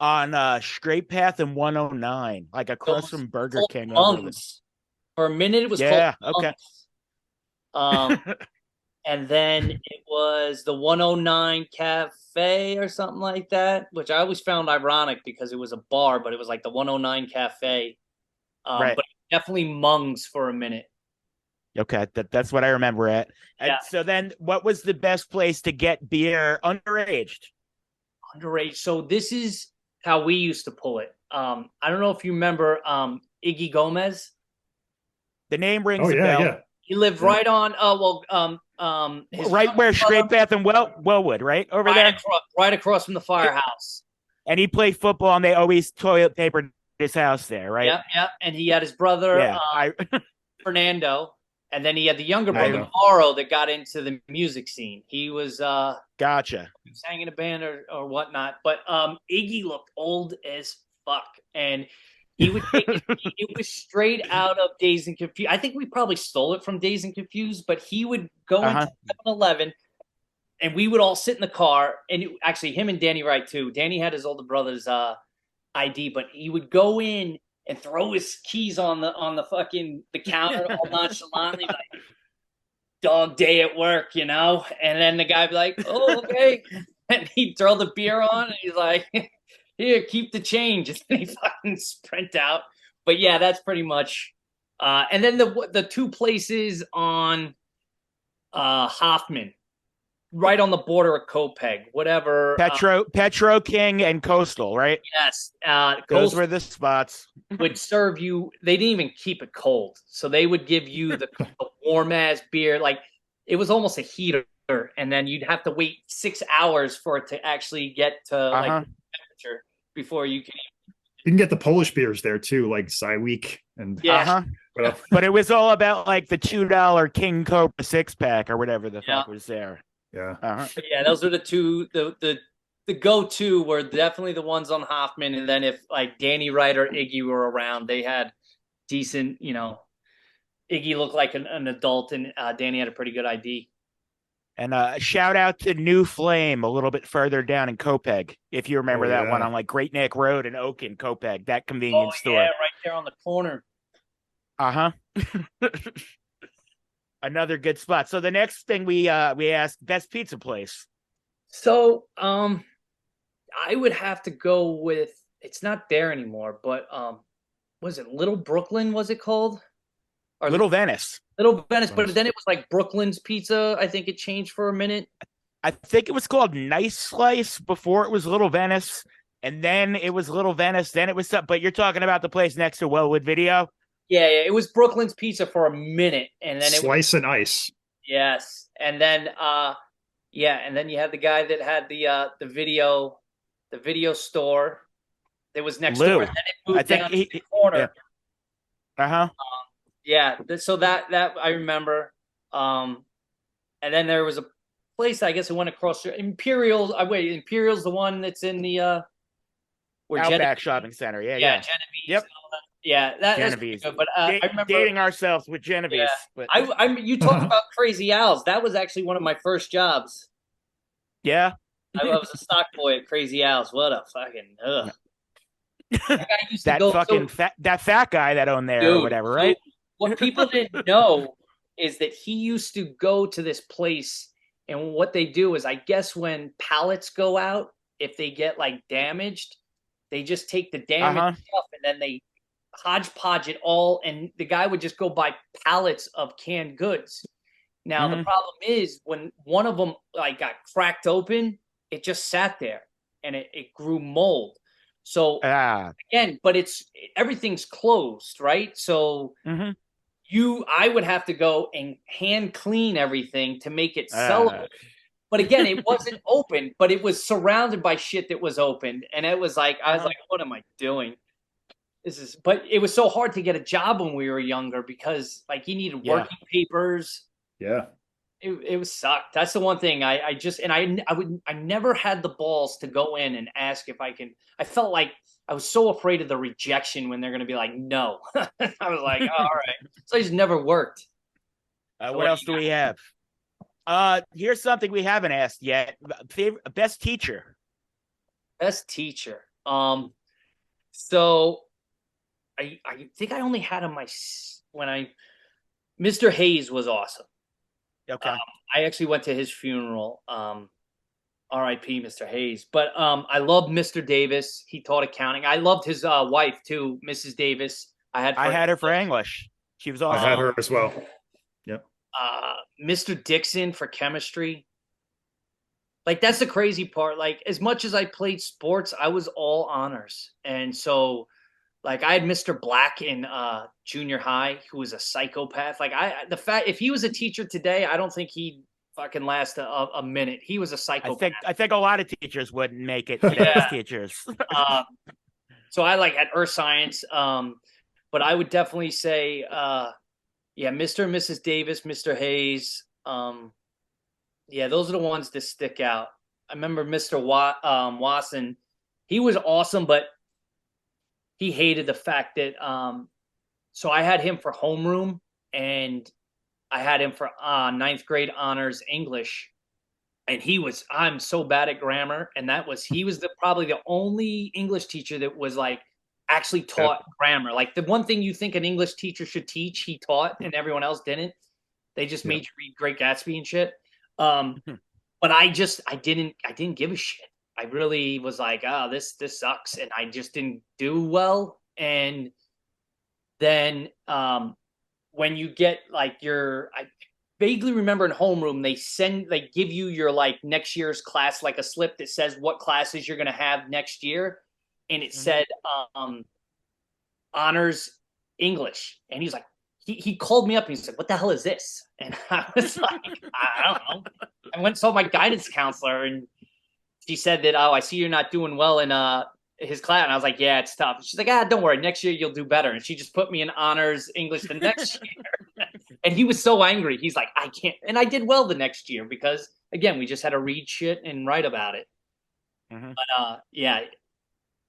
on Straight Path and 109, like across from Burger King? For a minute, it was called okay. And then it was the 109 Cafe or something like that, which I always found ironic because it was a bar, but it was like the 109 Cafe. Right. But definitely Mung's for a minute. Okay, that's what I remember it. And so then what was the best place to get beer underaged? Underaged. So this is how we used to pull it. I don't know if you remember Iggy Gomez. The name rings Oh a yeah, bell. yeah. He lived Yeah. right on his Right where Straight brother, Path and Wellwood, right over there. right across from the firehouse. And he played football, and they always toilet papered his house there, right? Yep, yep. And he had his brother Yeah, Fernando, and then he had the younger There you brother go. Mauro that got into the music scene. He was gotcha. sang in a band or whatnot. But Iggy looked old as fuck, and he would take it. It was straight out of Dazed and Confused. I think we probably stole it from Dazed and Confused, but he would go into 7-Eleven, and we would all sit in the car. And actually, him and Danny Wright too. Danny had his older brother's ID, but he would go in and throw his keys on the fucking the counter all nonchalantly, like dog day at work, you know. And then the guy would be like, "Oh, okay," and he'd throw the beer on, and he's like, "Here, keep the change," and then he fucking sprint out. But yeah, that's pretty much. And then the two places on Hoffman, right on the border of Copeg, whatever. Petro King and Coastal, right? Yes, those were the spots. Would serve you. They didn't even keep it cold, so they would give you the warm ass beer. Like it was almost a heater, and then you'd have to wait 6 hours for it to actually get to like temperature before you can. You can get the Polish beers there too, like Cyweek and But it was all about like the $2 King Cobra 6-pack or whatever the fuck was there. Yeah. Yeah, those were the two. The go-to were definitely the ones on Hoffman, and then if like Danny Wright or Iggy were around, they had decent. You know, Iggy looked like an adult, and Danny had a pretty good ID. And shout out to New Flame a little bit further down in Copeg, if you remember that one on like Great Neck Road in Oaken, Copeg, that convenience store. Yeah, right there on the corner. Another good spot. So the next thing we asked, best pizza place. So I would have to go with, it's not there anymore, but was it Little Brooklyn? Was it called? Or Little Venice? Little Venice, but then it was like Brooklyn's Pizza. I think it changed for a minute. I think it was called Nice Slice before it was Little Venice, and then it was Little Venice. Then it was something. But you're talking about the place next to Wellwood Video. Yeah, it was Brooklyn's Pizza for a minute, and then Slice and Ice. Yes, and then and then you had the guy that had the video store that was next door. And then it moved down to the corner. So that I remember. And then there was a place, I guess it went across Imperial's. Imperial's the one that's in the Outback Shopping Center. Yeah. Genevieve. Yep. Yeah, that's good. But I remember dating ourselves with Genevieve. Yeah. But you talk about Crazy Al's. That was actually one of my first jobs. Yeah. I was a stock boy at Crazy Al's. What a fucking that fat guy that owned there, dude, or whatever, right? What people didn't know is that he used to go to this place, and what they do is, I guess when pallets go out, if they get like damaged, they just take the damaged stuff and then they hodgepodge it all, and the guy would just go buy pallets of canned goods. Now the problem is when one of them like got cracked open, it just sat there and it grew mold. So again, but everything's closed, right? So I would have to go and hand clean everything to make it sellable. But again, it wasn't open, but it was surrounded by shit that was open, and it was like I was like, what am I doing? But it was so hard to get a job when we were younger because like you needed working papers. Yeah. It was sucked. That's the one thing I never had the balls to go in and ask if I can. I felt like I was so afraid of the rejection when they're going to be like, no. I was like, oh, all right. So I just never worked. What else do we have? Here's something we haven't asked yet. Best teacher. Best teacher. So I think I only had him Mr. Hayes was awesome. Okay. I actually went to his funeral. R.I.P. Mr. Hayes. But I loved Mr. Davis. He taught accounting. I loved his wife too, Mrs. Davis. I had her for English. She was awesome. I had her as well. Yep. Mr. Dixon for chemistry. Like, that's the crazy part. Like, as much as I played sports, I was all honors. And so, like, I had Mr. Black in junior high, who was a psychopath. Like, the fact, if he was a teacher today, I don't think he'd fucking last a minute. He was a psychopath. I think a lot of teachers wouldn't make it today as teachers. So I like had earth science. But I would definitely say, Mr. and Mrs. Davis, Mr. Hayes. Those are the ones that stick out. I remember Mr. Watson. He was awesome, but he hated the fact that so I had him for homeroom, and I had him for ninth grade honors English. And I'm so bad at grammar. And he was probably the only English teacher that was like actually taught grammar. Like, the one thing you think an English teacher should teach, he taught, and everyone else didn't. They just made you read Great Gatsby and shit. But I didn't give a shit. I really was like, this sucks. And I just didn't do well. And then when you get like I vaguely remember in homeroom, they give you your like next year's class, like a slip that says what classes you're going to have next year. And it said honors English. And he's like, he called me up and he's like, what the hell is this? And I was like, I don't know. I went and saw my guidance counselor, and she said that, I see you're not doing well in his class. And I was like, yeah, it's tough. She's like, don't worry, next year you'll do better. And she just put me in honors English the next year. And he was so angry. He's like, I can't. And I did well the next year because, again, we just had to read shit and write about it. But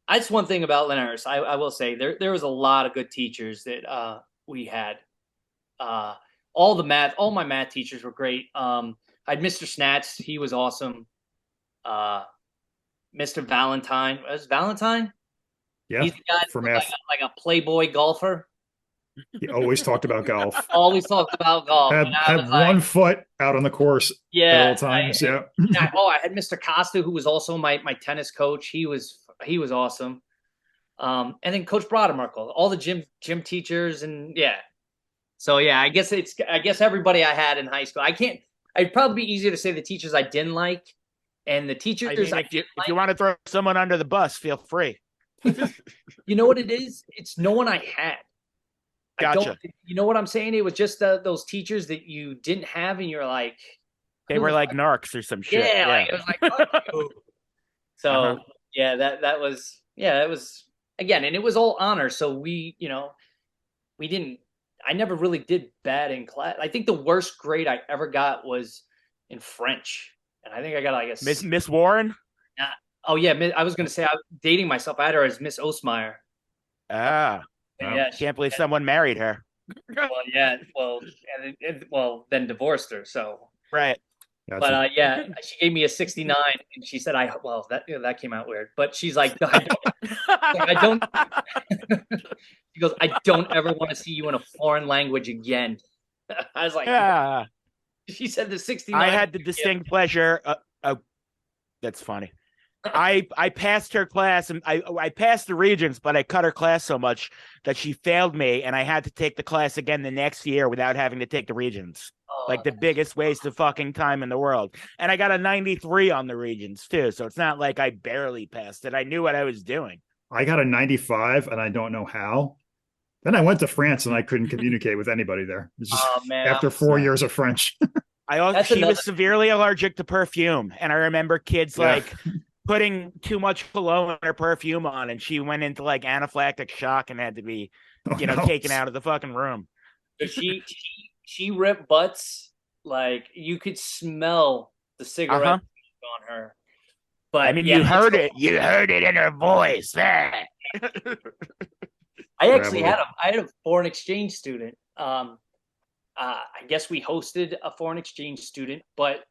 that's one thing about Lindenhurst. I will say there was a lot of good teachers that we had. All my math teachers were great. I had Mr. Snatz. He was awesome. Mr. Valentine. Was Valentine? Yeah. He's the guy for math. Like a Playboy golfer. He always talked about golf. Always talked about golf. Had one foot out on the course at all times. I had Mr. Costa, who was also my tennis coach. He was awesome. And then Coach Brodemarkle, all the gym teachers, and So I guess everybody I had in high school. It'd probably be easier to say the teachers I didn't like, and the teachers. If you want to throw someone under the bus, feel free. You know what it is? It's no one I had. Gotcha. You know what I'm saying? It was just those teachers that you didn't have, and you're like, they were like narcs or some shit. Yeah. Like, it was like, oh. So that was it was again, and it was all honor. So we didn't. I never really did bad in class. I think the worst grade I ever got was in French, and I think I got like a Miss Warren. Oh yeah, I was gonna say I'm dating myself. I had her as Miss Osmeyer. Yeah, can't believe someone married her. Well, then divorced her. So right. Gotcha. But she gave me a 69, and she said, that came out weird. But she's like, I don't. She goes, I don't ever want to see you in a foreign language again. I was like, yeah. She said the 69. I had the distinct pleasure. That's funny. I passed her class, and I passed the Regents, but I cut her class so much that she failed me, and I had to take the class again the next year without having to take the Regents. Like the biggest waste of fucking time in the world. And I got a 93 on the Regents too, so it's not like I barely passed it. I knew what I was doing. I got a 95, and I don't know how. Then I went to France, and I couldn't communicate with anybody there. Just after 4 years of French. She was severely allergic to perfume, and I remember kids like putting too much cologne or perfume on, and she went into like anaphylactic shock and had to be, taken out of the fucking room. She ripped butts, like you could smell the cigarette on her. But I mean, you heard it in her voice. I actually had a foreign exchange student. I guess we hosted a foreign exchange student, but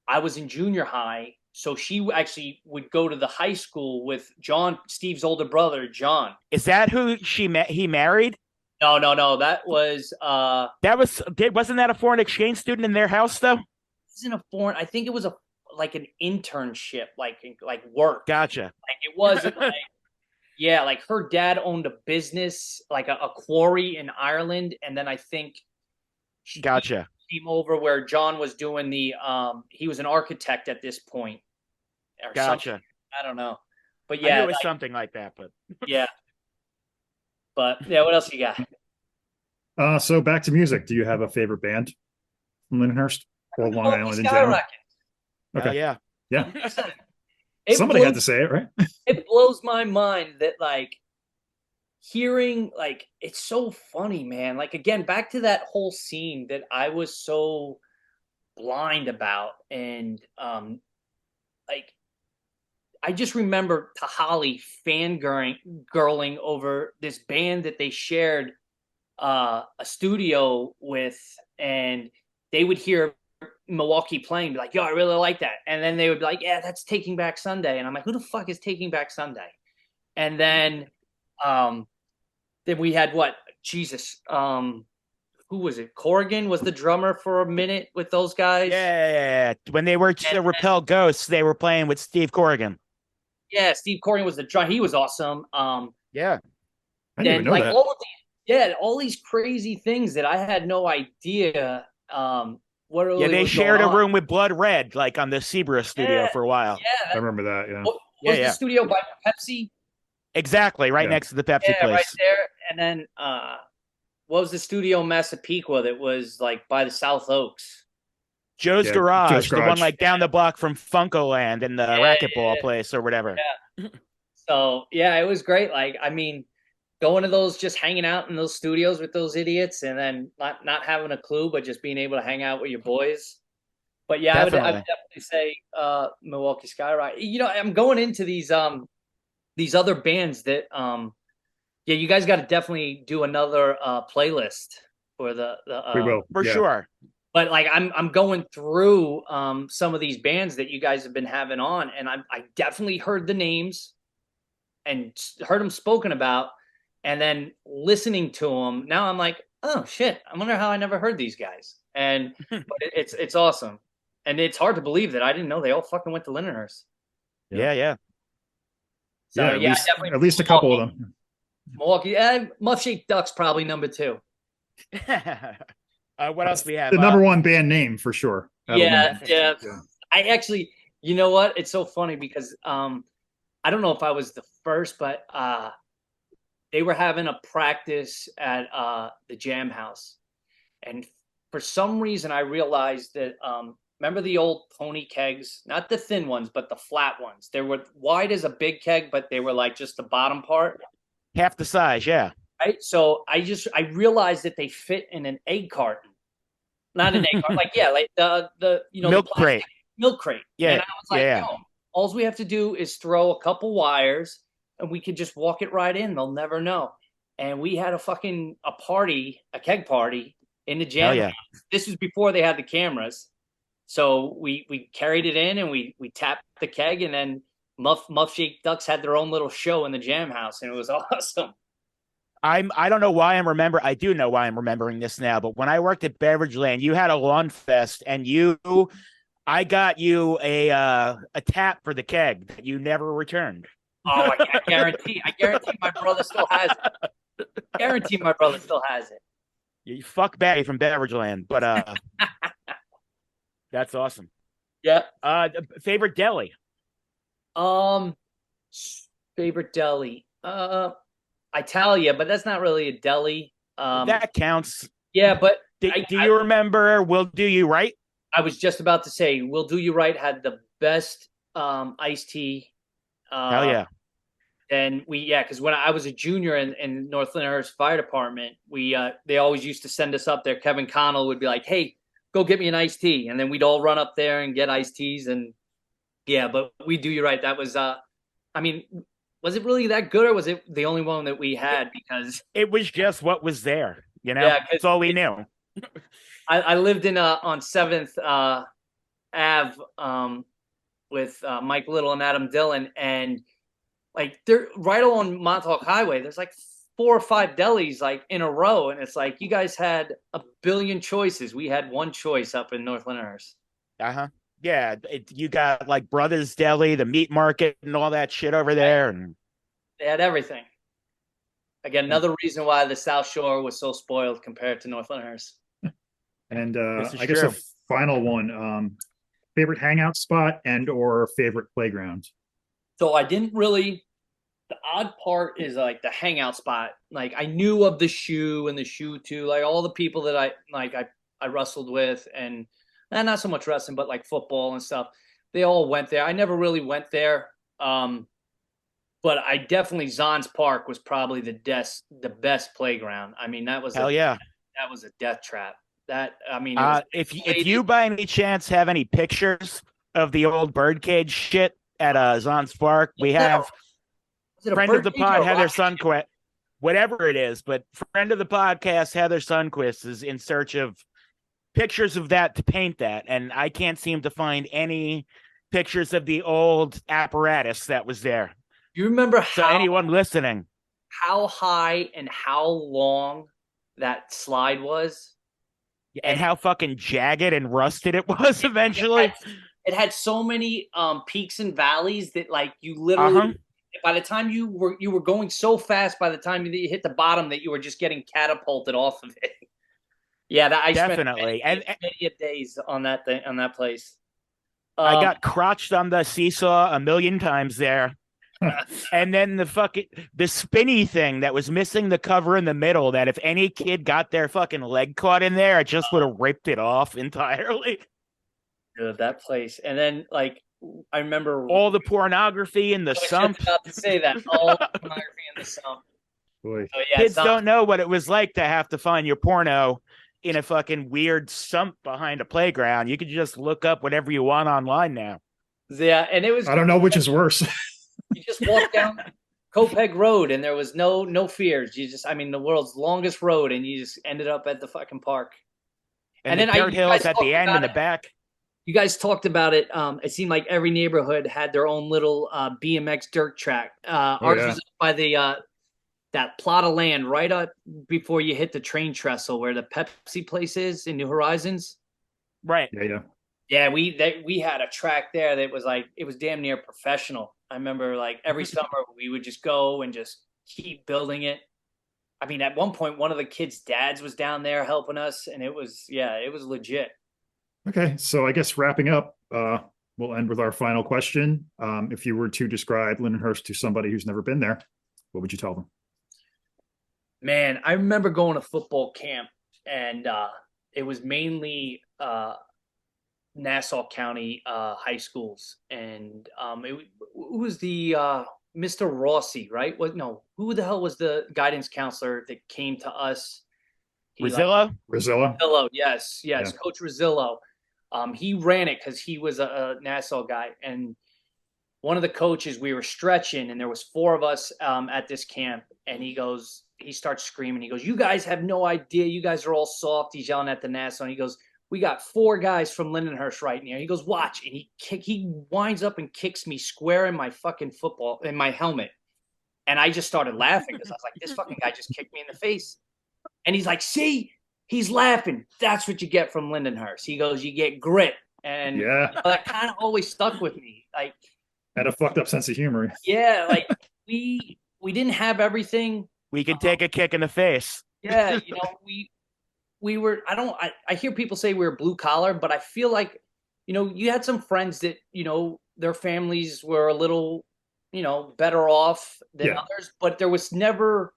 I was in junior high. So she actually would go to the high school with John, Steve's older brother, John. Is that who he married? No. That was wasn't that a foreign exchange student in their house though? Isn't a foreign. I think it was like an internship, like work. Gotcha. Like it wasn't like like her dad owned a business, like a quarry in Ireland, and then I think gotcha. came over where John was doing the he was an architect at this point or Gotcha. something. I don't know. But I knew yeah, it was something like that, but yeah. But yeah, what else you got? So back to music. Do you have a favorite band from Lindenhurst or Long Island in general? Skyrocket. hell Okay. yeah. Yeah. It Somebody had blows- to say it, right? It blows my mind that like hearing like it's so funny, man. Like again, back to that whole scene that I was so blind about, and like I just remember Tahali fangirling over this band that they shared a studio with, and they would hear Milwaukee playing, be like, "Yo, I really like that," and then they would be like, "Yeah, that's Taking Back Sunday," and I'm like, "Who the fuck is Taking Back Sunday?" And then we had what? Jesus, who was it? Corrigan was the drummer for a minute with those guys. Yeah. When they were to Repel Ghosts, they were playing with Steve Corrigan. Yeah, Steve Corrigan was the drummer. He was awesome. Yeah. I didn't even know like that. all these crazy things that I had no idea. What really They was shared a going on. room with Blood Red, like on the Zebra studio for a while. Yeah, I remember that. Yeah. was the studio by Pepsi? Exactly, right next to the Pepsi place. Right there. And then what was the studio in Massapequa that was like by the South Oaks? Joe's Garage, Joe's the one Garage. like down the block from Funkoland and the racquetball place or whatever. Yeah. So yeah, it was great. Like, I mean, going to those, just hanging out in those studios with those idiots, and then not having a clue, but just being able to hang out with your boys. But yeah, I would definitely say Milwaukee Skyrocket. You know, I'm going into these other bands that yeah, you guys got to definitely do another playlist for the We will for sure. But like I'm going through some of these bands that you guys have been having on, and I definitely heard the names and heard them spoken about, and then listening to them now I'm like, oh shit, I wonder how I never heard these guys. And but it's awesome, and it's hard to believe that I didn't know they all fucking went to Lindenhurst. Yeah. So yeah, at least a couple of them. Milwaukee, Muff Shaped Ducks probably number 2. What else we have? The number one band name for sure. Yeah. I actually, you know what? It's so funny because I don't know if I was the first, but they were having a practice at the Jam House, and for some reason I realized that remember the old pony kegs, not the thin ones, but the flat ones. They were wide as a big keg, but they were like just the bottom part. Half the size, yeah. Right. So I realized that they fit in an egg carton. Not an egg carton, like the milk crate. Milk crate. Yeah. And I was like, yo, all we have to do is throw a couple wires and we could just walk it right in. They'll never know. And we had a keg party in the jam. Yeah. This was before they had the cameras. So we carried it in and we tapped the keg, and then Muff Shaped Ducks had their own little show in the Jam House, and it was awesome. I don't know why I do know why I'm remembering this now, but when I worked at Beverage Land, you had a lawn fest, and I got you a tap for the keg that you never returned. Oh, I guarantee my brother still has it. You fuck Batty from Beverage Land, but that's awesome. Yeah. Favorite deli? Favorite deli. Italia, but that's not really a deli. That counts. Yeah, but do you remember We'll Do You Right? I was just about to say We'll Do You Right had the best iced tea. Hell yeah. And because when I was a junior in North Lindenhurst Fire Department, they always used to send us up there. Kevin Connell would be like, "Hey, go get me an iced tea," and then we'd all run up there and get iced teas. And yeah, but We Do You Right. That was, I mean, was it really that good, or was it the only one that we had? Because it was just what was there. That's all we knew. I lived on 7th Ave with Mike Little and Adam Dillon, and like they're right along Montauk Highway. There's like 4 or 5 delis like in a row, and it's like you guys had a billion choices. We had one choice up in North Lindenhurst. Yeah, you got like Brothers Deli, the meat market, and all that shit over there, and they had everything. Again, another reason why the South Shore was so spoiled compared to North Lindenhurst. And This is I guess a true. final one, favorite hangout spot and or favorite playground. So I didn't really. The odd part is like the hangout spot. Like I knew of the shoe and the shoe too. Like all the people that I wrestled with and not so much wrestling, but like football and stuff. They all went there. I never really went there. But I definitely Zons Park was probably the best playground. I mean, Hell yeah. that was a death trap. That I mean, it was If you by any chance have any pictures of the old birdcage shit at Zons Park, we have was it a friend of the birdcage or pod a Heather rocket ship? Sunquist, whatever it is, but friend of the podcast Heather Sunquist is in search of pictures of that to paint that, and I can't seem to find any pictures of the old apparatus that was there. You remember So anyone listening, how high and how long that slide was? and how fucking jagged and rusted it was eventually. It had so many peaks and valleys that like you literally by the time you were going so fast by the time you hit the bottom that you were just getting catapulted off of it. Yeah, that I Definitely. spent many days on that thing on that place. I got crotched on the seesaw a million times there. And then the spinny thing that was missing the cover in the middle, that if any kid got their fucking leg caught in there, it just would have ripped it off entirely. That place. And then like I remember all the pornography in the sump. Just about to say that. All the pornography in the sump. Boy. So, yeah, kids don't know what it was like to have to find your porno in a fucking weird sump behind a playground. You could just look up whatever you want online now. Yeah, and it was I don't know which is worse. You just walked down Copeg Road and there was no fears. You just, I mean, the world's longest road, and you just ended up at the fucking park. And then dirt hills at the end in the back. You guys talked about it. It seemed like every neighborhood had their own little BMX dirt track. Ours was up by the that plot of land right up before you hit the train trestle where the Pepsi place is in New Horizons. Right. Yeah. We had a track there that was like, it was damn near professional. I remember like every summer we would just go and just keep building it. I mean, at one point, one of the kids' dads was down there helping us, and it was legit. Okay, so I guess wrapping up, we'll end with our final question. If you were to describe Lindenhurst to somebody who's never been there, what would you tell them? Man, I remember going to football camp, and it was mainly Nassau County high schools, and it was the Mr. Rossi, right? Who the hell was the guidance counselor that came to us? Rosillo? Rosillo, yes, yeah. Coach Rosillo. He ran it because he was a Nassau guy, and one of the coaches, we were stretching, and there was 4 of us at this camp, and he starts screaming. He goes, "You guys have no idea. You guys are all soft." He's yelling at the Nassau, and he goes, "We got 4 guys from Lindenhurst right now." He goes, "Watch," and he winds up and kicks me square in my fucking in my helmet, and I just started laughing because I was like, "This fucking guy just kicked me in the face," and he's like, "See." He's laughing. That's what you get from Lindenhurst. He goes, you get grit. And that kind of always stuck with me. Like, had a fucked up sense of humor. Yeah, like we didn't have everything. We could take a kick in the face. Yeah, we were I hear people say we were blue collar, but I feel like, you had some friends that, their families were a little, better off than others, but there was never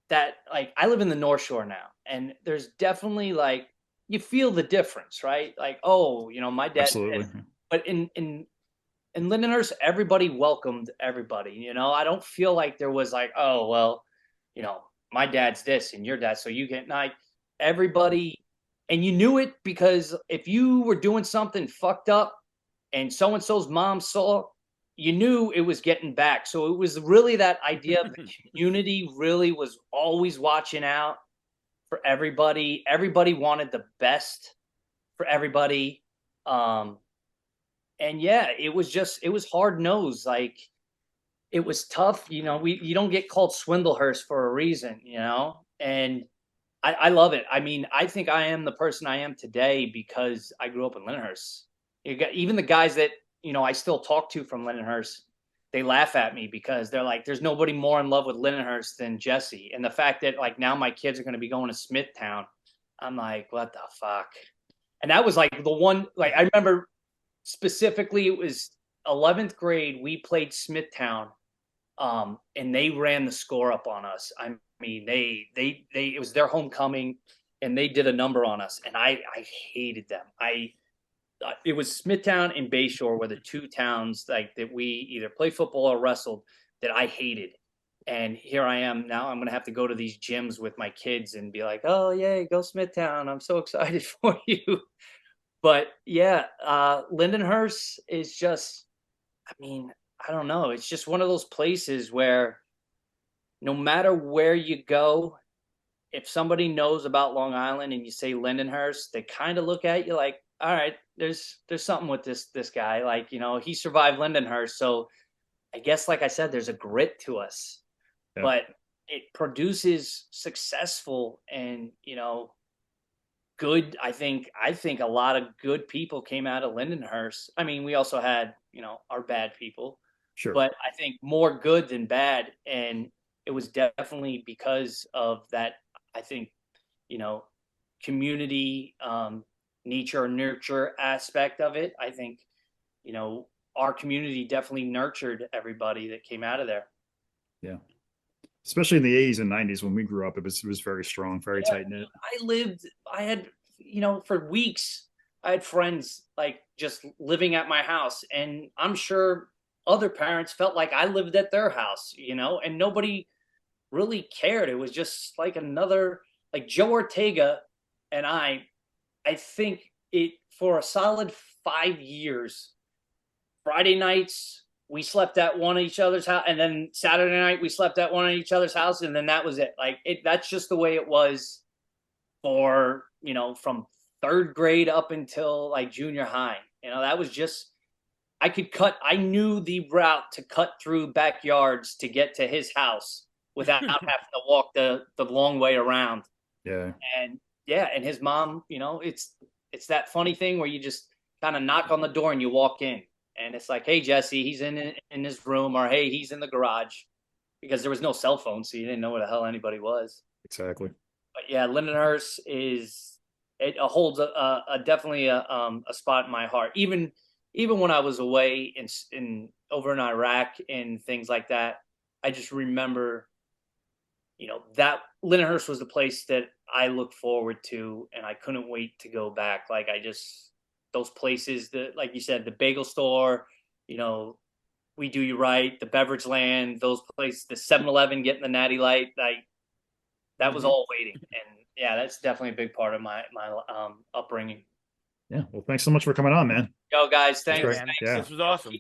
that, like, I live in the North Shore now, and there's definitely like, you feel the difference, right? Like, oh, my dad. Absolutely. But in Lindenhurst, everybody welcomed everybody. I don't feel like there was like, oh, well, my dad's this and your dad, so you get like everybody, and you knew it because if you were doing something fucked up and so and so's mom saw, you knew it was getting back. So it was really that idea of the community really was always watching out for everybody. Everybody wanted the best for everybody. And yeah, it was hard nosed. Like, it was tough. You don't get called Swindlehurst for a reason, and I love it. I mean, I think I am the person I am today because I grew up in Lindenhurst. You got even the guys that, I still talk to from Lindenhurst, they laugh at me because they're like, there's nobody more in love with Lindenhurst than Jesse. And the fact that like now my kids are going to be going to Smithtown, I'm like, what the fuck? And that was like the one, like I remember specifically it was 11th grade. We played Smithtown, and they ran the score up on us. I mean, it was their homecoming, and they did a number on us, and I hated them. It was Smithtown and Bayshore were the two towns like that we either played football or wrestled that I hated. And here I am now. I'm gonna have to go to these gyms with my kids and be like, "Oh yay, go Smithtown! I'm so excited for you." But yeah, Lindenhurst is just. I mean, I don't know. It's just one of those places where no matter where you go, if somebody knows about Long Island and you say Lindenhurst, they kind of look at you like, all right, there's something with this guy. Like, he survived Lindenhurst. So I guess, like I said, there's a grit to us, but it produces successful and, good. I think a lot of good people came out of Lindenhurst. I mean, we also had, our bad people, Sure. but I think more good than bad. And it was definitely because of that, I think, community, nature nurture aspect of it. I think, our community definitely nurtured everybody that came out of there. Yeah. Especially in the 80s and 90s when we grew up, it was very strong, very tight knit. I had, for weeks, I had friends like just living at my house, and I'm sure other parents felt like I lived at their house, and nobody really cared. It was just like another, like Joe Ortega and I think it for a solid 5 years, Friday nights, we slept at one of each other's house, and then Saturday night we slept at one of each other's house, and then that was it. Like that's just the way it was for, from third grade up until like junior high. That was just, I knew the route to cut through backyards to get to his house without having to walk the long way around. Yeah. And his mom, it's that funny thing where you just kind of knock on the door and you walk in. And it's like, hey, Jesse, he's in his room, or hey, he's in the garage, because there was no cell phone, so you didn't know where the hell anybody was. Exactly. But yeah, Lindenhurst holds a definitely a spot in my heart. Even when I was away in over in Iraq and things like that, I just remember, that Lindenhurst was the place that I looked forward to, and I couldn't wait to go back. Like those places that, like you said, the bagel store, We Do You Right, the Beverage Land, those places, the 7-Eleven getting the Natty Light, like that was all waiting. And yeah, that's definitely a big part of my upbringing. Yeah. Well, thanks so much for coming on, man. Yo, guys, thanks. Man, Yeah. this was awesome.